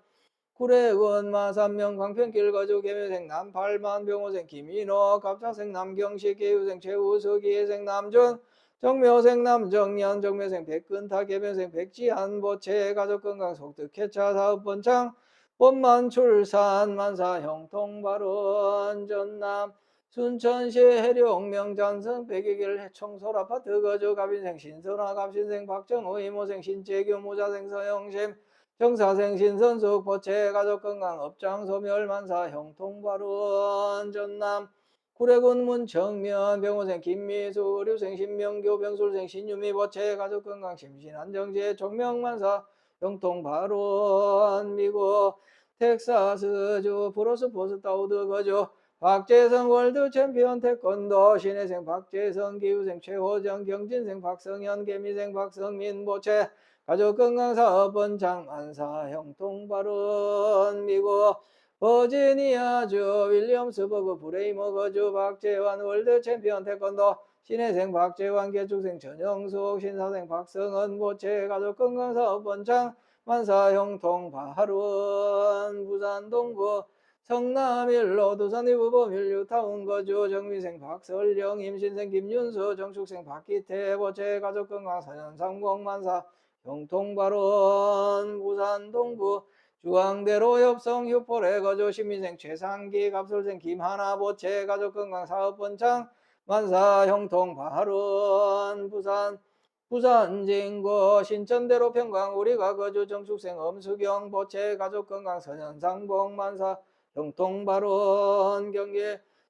구례군 마산면 광평길 거주 계묘생 남팔만 병호생 김인호 갑자생 남경식 계유생 최우석 이혜생 남준 정묘생 남정년 정묘생 백근타 계묘생 백지한 보채 가족건강 속득 개차 사업번창 본만 출산 만사 형통발원 전남 순천시 해룡 명잔성 백이길 청솔 아파트 거주 갑인생 신선화 갑신생 박정우 이모생 신재규 무자생 서영심 정사생 신선숙 보채 가족건강 업장 소멸 만사 형통발원 전남 구례군 문청면 병호생 김미수 의료생 신명교 병술생 신유미 보채 가족건강 심신안정제 종명만사 형통발원 미국 텍사스주 브로스포스 다우드 거주 박재성 월드 챔피언 태권도 신혜생 박재성 기후생 최호정 경진생 박성현 개미생 박성민 보채 가족건강사업 번창만사 형통발원 미국 버지니아주 윌리엄스버그 브레이머 거주 박재환 월드 챔피언 태권도 신혜생 박재환 개축생 전영숙 신사생 박성은 보채 가족 건강사업 번창 만사 형통 바하룬 부산 동구 성남 일로 두산 이부 범일 유타운 거주 정미생 박설령 임신생 김윤수 정축생 박기태 보채 가족 건강 사년상공 만사 형통 발언 부산 동구 중앙대로 협성 휴포래 거주 시민생 최상기 갑술생 김하나 보채 가족 건강 사업 번창 만사 형통 발언 부산 진구 신천대로 평강 우리가 거주 정축생 엄수경 보채 가족 건강 선현상봉 만사 형통 발언 경기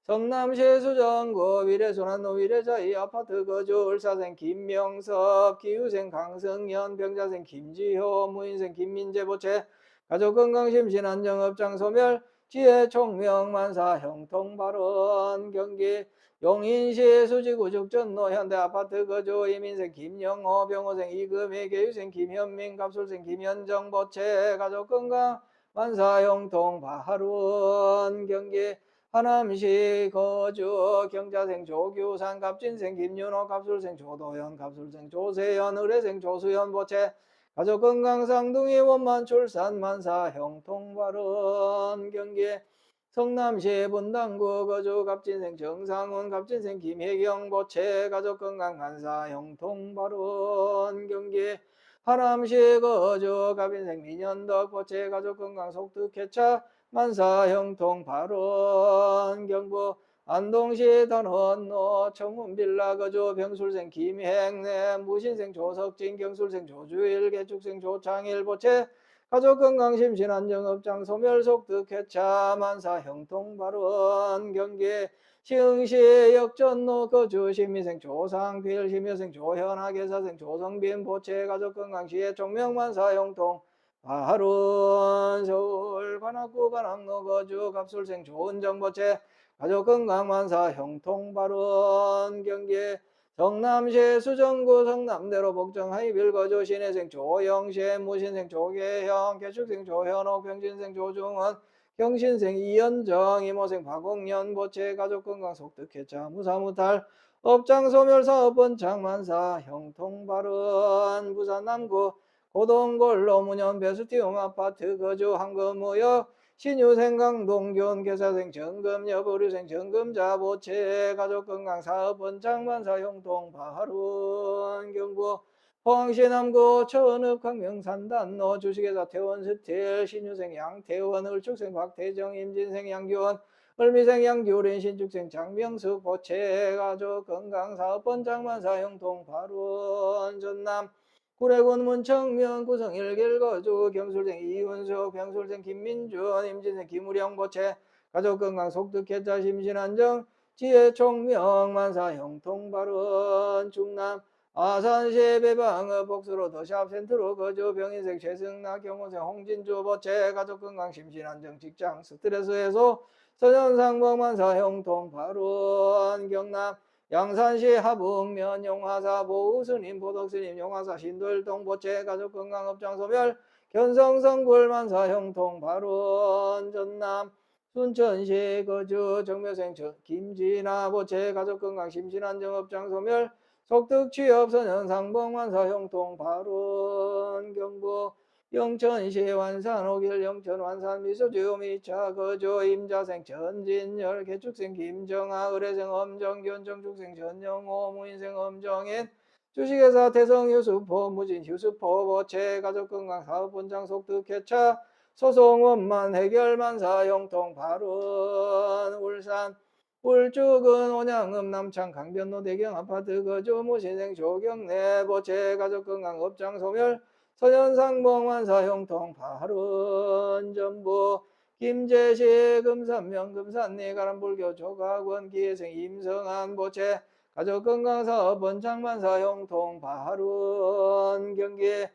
성남시 수정구 위례소난로 위례자이 아파트 거주 을사생 김명섭 기후생 강성현 병자생 김지효 무인생 김민재 보채 가족건강심신 안정업장 소멸 지혜 총명 만사 형통 발언 경기 용인시 수지구 죽전로 현대아파트 거주 이민생 김영호 병호생 이금희 계유생 김현민 갑술생 김현정 보채 가족건강 만사 형통 바하룬 경기 하남시 거주 경자생 조규산 갑진생 김윤호 갑술생 조도현 갑술생 조세현 의뢰생 조수현 보채 가족건강 쌍둥이 원만 출산 만사 형통 발언 경기 성남시 분당구 거주 갑진생 정상훈 갑진생 김혜경 보채 가족건강 만사 형통 발언 경기 하남시 거주 갑인생 민현덕 보채 가족건강 속득회차 만사 형통 발언 경부 안동시 단원로 청운빌라 거주 병술생 김행래 무신생 조석진 경술생 조주일 개축생 조창일 보채 가족건강심신안정업장 소멸속득회차 만사 형통 발언 경기 시흥시 역전로 거주 시민생 조상필 심여생 조현아 계사생 조성빈 보채 가족건강시의 총명만사 형통 발언 서울 관악구 관악로 거주 갑술생 조은정 보채 가족건강만사 형통 발언 경기 성남시 수정구 성남대로 복정하이빌 거주 신혜생 조영시 무신생 조계형 개축생 조현옥 병진생 조중원 경신생 이현정 이모생 박옥년 보채 가족건강 속득회차 무사무탈 업장소멸사업 번창만사 형통 발언 부산 남구 고동골로 문현 베스티움 아파트 거주 황금무역 신유생 강동균 계사생 정금여 보류생 정금자 보채 가족건강 사업 번창만사 형통 바하룬 경부 포항시 남구 천읍 강명산단로 주식회사 태원스틸 신유생 양태원 을축생 박태정 임진생 양규원 을미생 양규린 신축생 장명숙 보채 가족건강 사업 번창만사 형통 바룬 전남 구례군 문청면 구성 일길거주 경술생 이훈숙 병술생 김민준 임진생 김우령 보채 가족건강 속득회차 심신안정 지혜 총명 만사 형통 발언 중남 아산시 배방읍 복수로 더샵 센트로 거주 병인생 최승락 경호생 홍진주 보채 가족건강 심신안정 직장 스트레스 해소 서현상봉 만사 형통 발언 경남 양산시 하북면 용화사 보우스님 보덕스님 용화사 신도일동 보채 가족건강업장 소멸 견성성굴 만사 형통 발언 전남 순천시 거주 정묘생 김진아 보채 가족건강 심신안정업장 소멸 속득취업 선현상봉 만사 형통 발언 경부 영천시 완산 오길 영천 완산 미소지우 미차 거주 임자생 전진열 개축생 김정아 의뢰생 엄정균 정축생 전영호 무인생 엄정인 주식회사 태성 휴수포 무진 휴수포 보채 가족건강 사업본장 속득회차 소송원만 해결만사 형통 발언 울산 울주군 온양읍 남창 강변로 대경 아파트 거주 무신생 조경래 보채 가족건강 업장 소멸 서현상봉 만사 형통 발언 전부 김제시 금산면 금산리 가람불교 조각원 기회생 임성한 보채 가족건강사업 번창만사 형통 발언 경기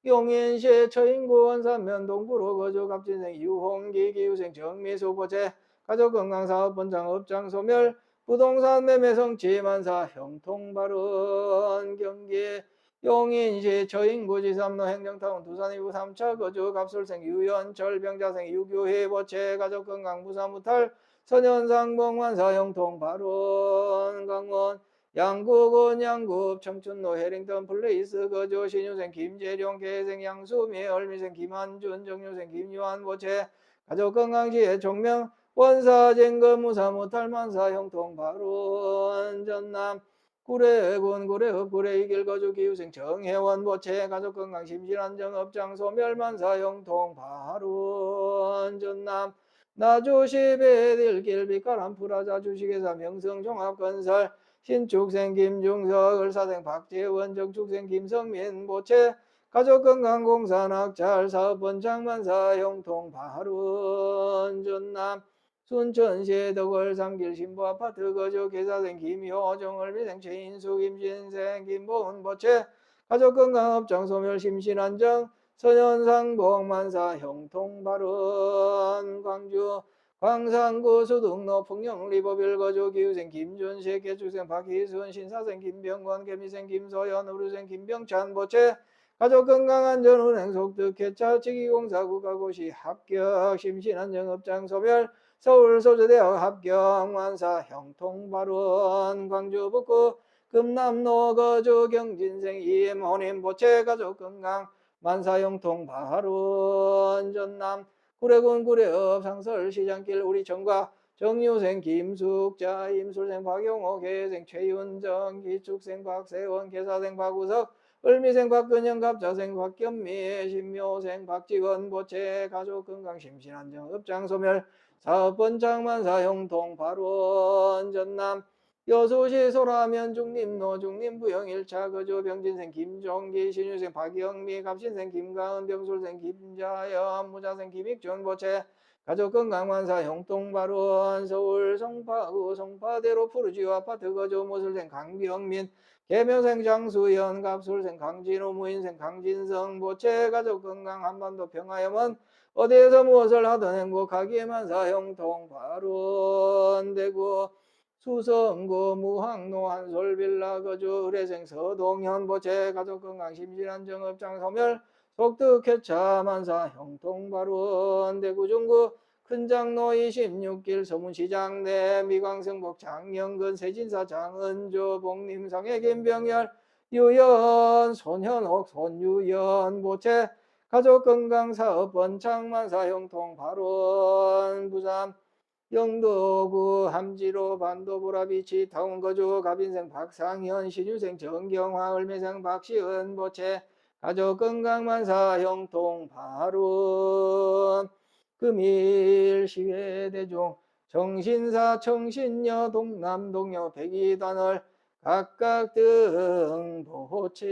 용인시 처인구 원산면 동구로 거주 갑진생 유홍기 기후생 정미수 보채 가족건강사업 번창 업장 소멸 부동산 매매 성취 만사 형통 발언 경기 용인시 처인구 지삼로 행정타운 두산이구 3차 거주 갑술생 유연철 병자생 유규희 보채 가족건강 무사무탈 선현상봉 만사 형통 발언 강원 양국은 양국 청춘로 해링턴 플레이스 거주 신유생 김재룡 계생 양수미 얼미생 김한준 정유생 김유한 보채 가족 건강지혜 종명 원사쟁금 무사무 탈만사 형통 바로 전남 구례군 구례읍 구례이길 거주 기후생 정혜원 보채 가족 건강 심신안정 업장소 멸만사 형통 바로 전남 나주시배 들길 빛가람 프라자 주식회사 명성종합건설 신축생 김중석 을사생 박재원 정축생 김성민 보채 가족건강공사 낙찰 사업원 장만사 형통 바른 전남 순천시 덕월 삼길 신부아파트 거주 계사생 김효정 을미생 최인수 김신생 김보은 보채 가족건강업장 소멸 심신안정 선현상복 만사 형통 바른 광주 광산구 수등로 풍령 리버빌 거주 기후생 김준식 개축생 박희순 신사생 김병권 개미생 김소연 의료생 김병찬 보채 가족건강안전운행 속득 개차 지기공사 국가고시 합격 심신안정업장 소멸 서울소주대학 합격 만사 형통 바른 광주 북구 금남로 거주 경진생 이엠호님 보채 가족건강 만사 형통 바른 전남 구례군 구례읍 상설시장길 우리 정과 정유생 김숙자 임술생 박용호 계생 최윤정 기축생 박세원 계사생 박우석 을미생 박근영 갑자생 박견미 신묘생 박지원 보채 가족건강 심신안정 업장소멸 사업번 장만사 형통 바른 전남 여수시 소라면 중림로 중림부영 1차 거주 병진생 김종기 신유생 박영미 갑신생 김가은 병술생 김자연 무자생 김익준 보채 가족건강만사 형통 바른 서울 송파구 송파대로 푸르지오 아파트 거주 모술생 강병민 계명생 장수연 갑술생 강진호 무인생 강진성 보채 가족건강 한반도 평화염원 어디에서 무엇을 하든 행복하기에 만사 형통 바른 대구 수성구 무항로 한솔빌라 거주 의뢰생 서동현 보채 가족건강 심신안정업장 소멸 속득회차 만사 형통 바른 대구 중구 큰장로 26길 서문시장 내 미광성복 장영근 세진사 장은조 복림상해 김병열 유연 손현옥 손유연 보채 가족건강사업원 창만사 형통 바른 부산 영도구 함지로 반도보라비치 타운거주 갑인생 박상현 신유생 정경화 을매생 박시은 보채 가족건강만사 형통 바른 금일 시외대중 정신사 청신여 동남동여 백이단을 각각 등 보채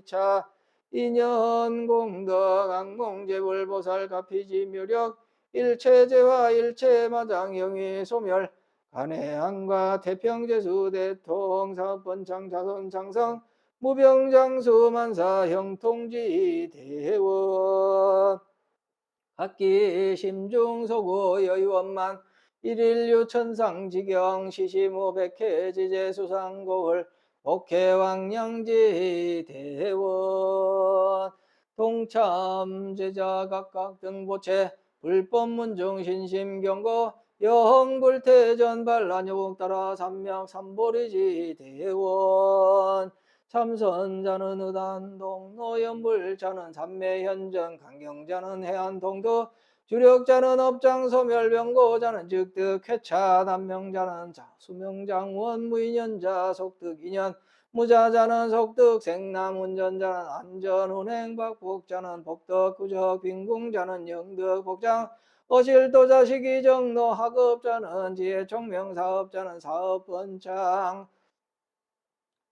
2차 인연공덕 악몽재불보살 가피지 묘력 일체재화 일체마장 영위 소멸 간해안과 태평재수 대통 사업번창 자손창성 무병장수 만사 형통지 대원 학기 심중소구 여의원만 일일류 천상지경 시시무 백해지제 수상고을 복해왕량지 대원 동참제자 각각 등보채 불법문중 신심경고 영불태전 반란여국 따라 삼명 삼보리지 대원 참선자는 의단동 노연불자는 삼매현전 강경자는 해안동도 주력자는 업장소멸병고자는 즉득회차 남명자는 수명장원 무인연자 속득인연 무자자는 속득생남 운전자는 안전운행 박복자는 복덕구적 빈궁자는 영덕복장 어실도자식이 정로 학업자는 지혜총명사업자는 사업번창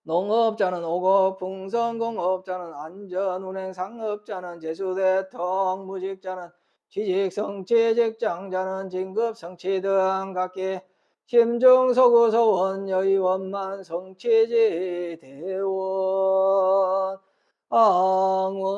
농업자는 오곡 풍성공업자는 안전운행 상업자는 재수대통 무직자는 취직성취 직장자는 진급성취 등 각기 심중소구소원 여의원만 성취지 대원 ang원금차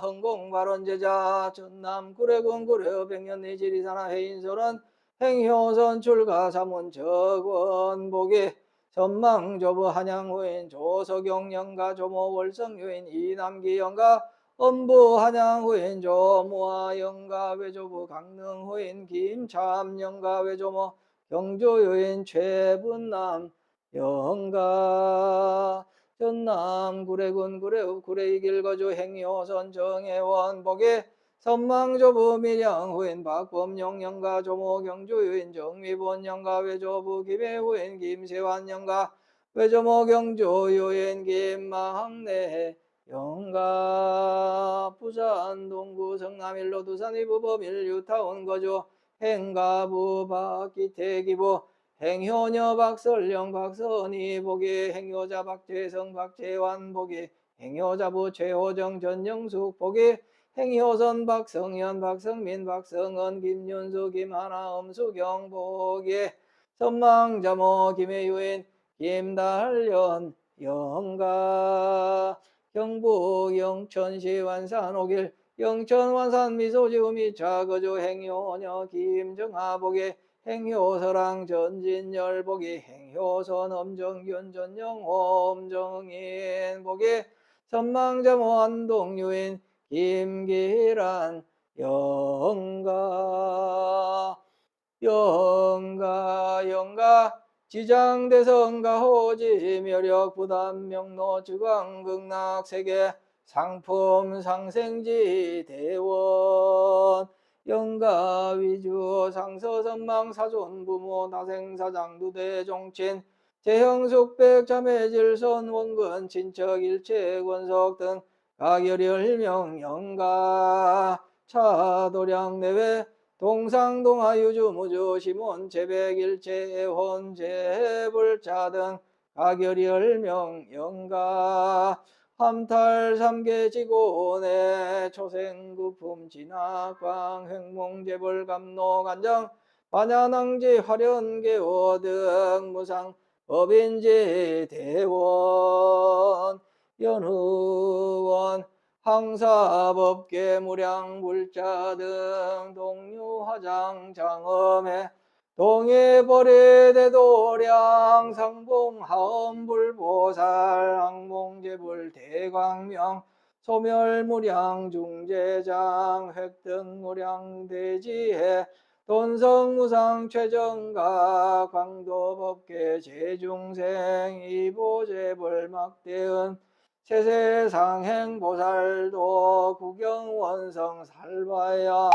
흥공발원제자 전남 구례군 구례읍 백년리 지리산하 해인설은 행효선 출가 사문 적원보기 전망조부 한양후인 조석용영가 조모 월성유인 이남기영가 엄부 한양후인 조모하영가 외조부 강릉후인 김참영가 외조모 경조유인 최분남 영가 전남 구례군 구례읍 구례이길거주 행여선 정혜원 복이 선망조부 밀양후인 박범용 영가 조모 경조유인 정미본 영가 외조부 김해후인 김세환 영가 외조모 경조유인 김망래 영가 부산 동구 성남 일로 두산 이부범 일유타운 거주 행가부 박기태기부 행효녀 박설령 박선희 복이 행효자 박재성 박재환 복이 행효자부 최호정 전영숙 복이 행효선 박성현 박성민 박성은 김윤수 김하나 엄수경 복이 선망자모 김혜유인 김달련 영가 경북 영천시 완산 5길 영천 완산 미소지구 미차거주 행효녀 김정하 복이 행효서랑 전진열 복이 행효선 엄정균 전영호 엄정인 복이 선망자모 안동유인 김기란 영가 지장대성가 호지 묘력 부담 명로 주광 극락 세계 상품 상생지 대원 영가 위주 상서 선망 사존 부모 다생 사장 두대 종친 재형숙백 자매 질선 원근 친척 일체 권석 등 가결이 일명 영가 차도량 내외 동상동하 유주무주 시몬 제백일체 혼재불자 등 가결이 열명 영가 함탈 삼계지고내 초생구품 진학광 횡몽재벌 감로 간정 반야낭지 화련계호 등 무상 법인지 대원 연후원 항사법계 무량불자 등 동류화장 장엄해 동해벌의대도량 상봉하엄불보살 항봉제불 대광명 소멸무량 중재장 획등무량대지해 돈성무상 최정가 광도법계 제중생 이보제불 막대은 세세상행보살도 구경원성 살바야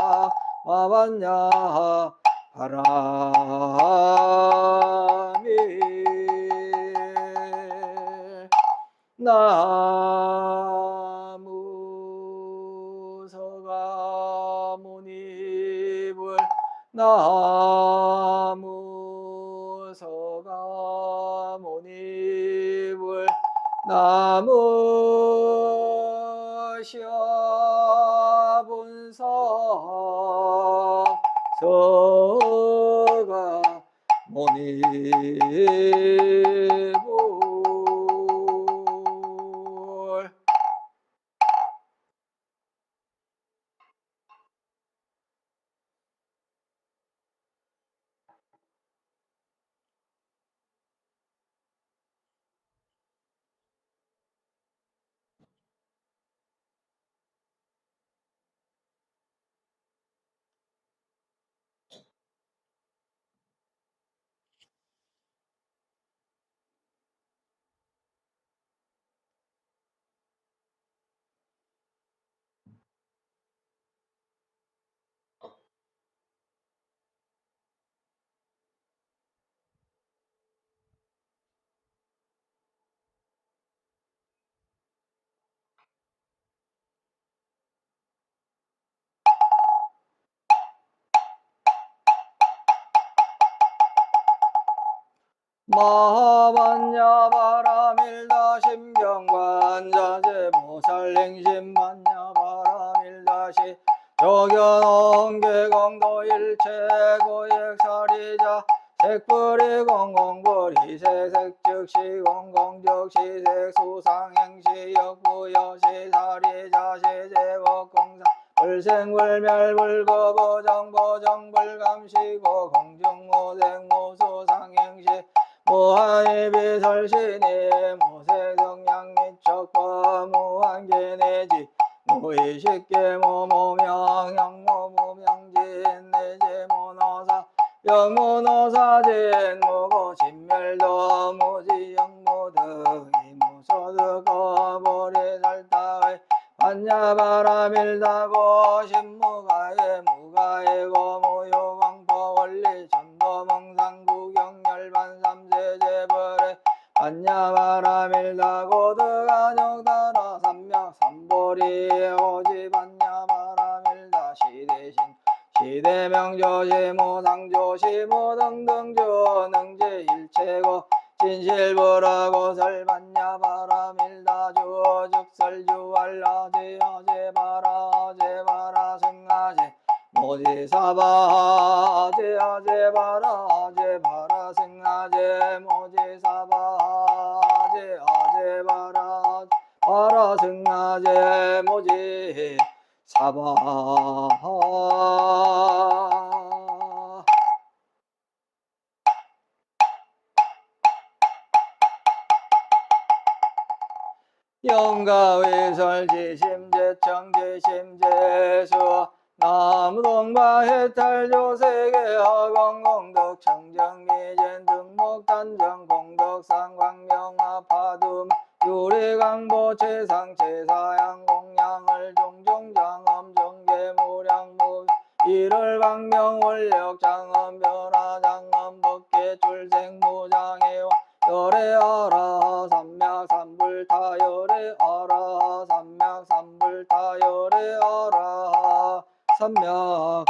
마반야 바람이 나무 서가모니불 나무 서가모니불 나무 시아분서 서가 모니불 마반야 바람일다 심경관자재 모살행심반야 바람일다시 조견원계공도일체 고액사리자 색불이 공공불이 세색즉시 공공즉시 색수상행시 역부여시 사리자 시제법공사 불생불멸불거보정보정불감시고 공중모생모수상행시 무한이비설신이 무색성양미척과 무한계내지 무의식계 무무명 양무무명진 내지 무노사 영무노사진 무고 진멸도 무지영무등이 무소득고 보리살타의 반야바라밀다고 신무가에 무가에고 무효광포 원리 전도멍상구경열반 삼세제벌에 반야바라밀다고 드간용따라 삼명 삼보리 오지 반야바라밀다 시대신 시대명조시 무상조시 무등등주 능지 일체고 진실부라고 설반야바라밀다주 즉설주알라지 아제바라 승아제 모지사바 아제바라 승아제 모지사바 아제바라 승아제 모지사바 영가위설지심제청지심제수 나무동바해탈조세계허공공덕 청정미젠 등목단정 공덕상광명아파둠 유리강보 최상체사양 공양을 종종장엄 정계무량무 일월광명 원력장엄 변화장엄 법계출생무장애와 열애하라 삼맥삼불타 열애하라 삼맥삼불타 열애하라 삼맥삼불타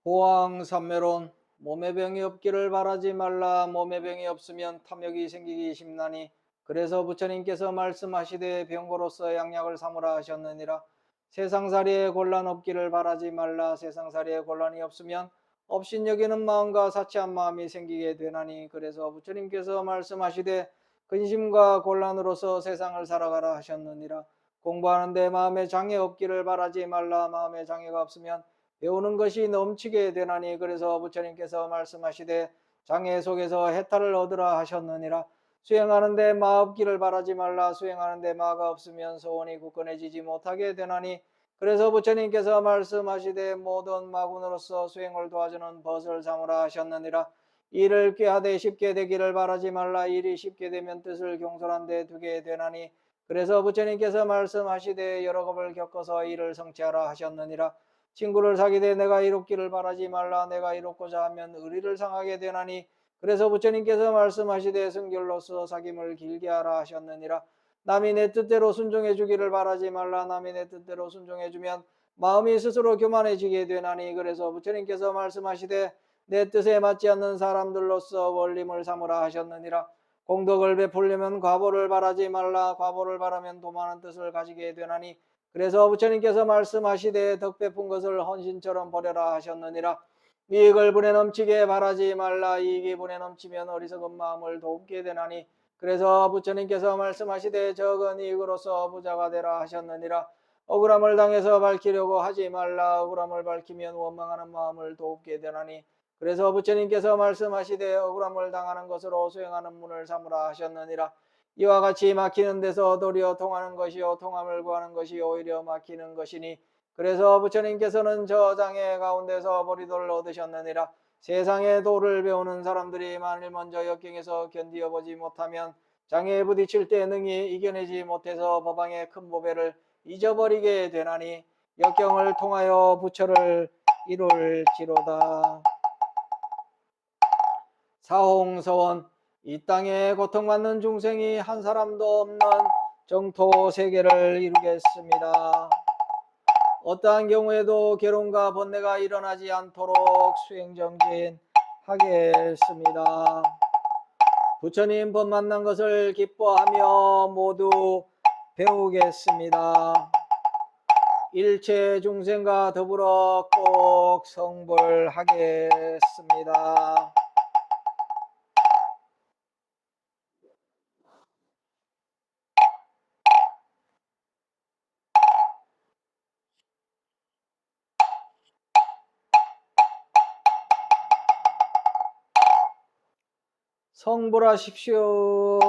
보왕삼매론 몸에 병이 없기를 바라지 말라. 몸에 병이 없으면 탐욕이 생기기 쉽나니 그래서 부처님께서 말씀하시되 병고로서 양약을 삼으라 하셨느니라. 세상살이에 곤란 없기를 바라지 말라. 세상살이에 곤란이 없으면 업신여기는 마음과 사치한 마음이 생기게 되나니 그래서 부처님께서 말씀하시되 근심과 곤란으로서 세상을 살아가라 하셨느니라. 공부하는데 마음에 장애 없기를 바라지 말라. 마음에 장애가 없으면 배우는 것이 넘치게 되나니 그래서 부처님께서 말씀하시되 장애 속에서 해탈을 얻으라 하셨느니라. 수행하는데 마 없기를 바라지 말라. 수행하는데 마가 없으면 소원이 굳건해지지 못하게 되나니 그래서 부처님께서 말씀하시되 모든 마군으로서 수행을 도와주는 벗을 삼으라 하셨느니라. 일을 꾀하되 쉽게 되기를 바라지 말라. 일이 쉽게 되면 뜻을 경솔한 데 두게 되나니 그래서 부처님께서 말씀하시되 여러 겁을 겪어서 일을 성취하라 하셨느니라. 친구를 사귀되 내가 이롭기를 바라지 말라. 내가 이롭고자 하면 의리를 상하게 되나니 그래서 부처님께서 말씀하시되 승결로서 사귐을 길게 하라 하셨느니라. 남이 내 뜻대로 순종해 주기를 바라지 말라. 남이 내 뜻대로 순종해 주면 마음이 스스로 교만해지게 되나니 그래서 부처님께서 말씀하시되 내 뜻에 맞지 않는 사람들로서 원림을 삼으라 하셨느니라. 공덕을 베풀려면 과보를 바라지 말라. 과보를 바라면 도만한 뜻을 가지게 되나니 그래서 부처님께서 말씀하시되 덕 베푼 것을 헌신처럼 버려라 하셨느니라. 이익을 분에 넘치게 바라지 말라. 이익이 분에 넘치면 어리석은 마음을 돕게 되나니 그래서 부처님께서 말씀하시되 적은 이익으로서 부자가 되라 하셨느니라. 억울함을 당해서 밝히려고 하지 말라. 억울함을 밝히면 원망하는 마음을 돕게 되나니 그래서 부처님께서 말씀하시되 억울함을 당하는 것으로 수행하는 문을 삼으라 하셨느니라. 이와 같이 막히는 데서 도리어 통하는 것이요 통함을 구하는 것이 오히려 막히는 것이니 그래서 부처님께서는 저 장애 가운데서 보리도를 얻으셨느니라. 세상의 도를 배우는 사람들이 만일 먼저 역경에서 견디어 보지 못하면 장애에 부딪힐 때 능히 이겨내지 못해서 법왕의 큰 보배를 잊어버리게 되나니 역경을 통하여 부처를 이룰지로다. 사홍서원 이 땅에 고통받는 중생이 한 사람도 없는 정토 세계를 이루겠습니다. 어떠한 경우에도 괴로움과 번뇌가 일어나지 않도록 수행정진하겠습니다. 부처님 법 만난 것을 기뻐하며 모두 배우겠습니다. 일체 중생과 더불어 꼭 성불하겠습니다. 성불하십시오.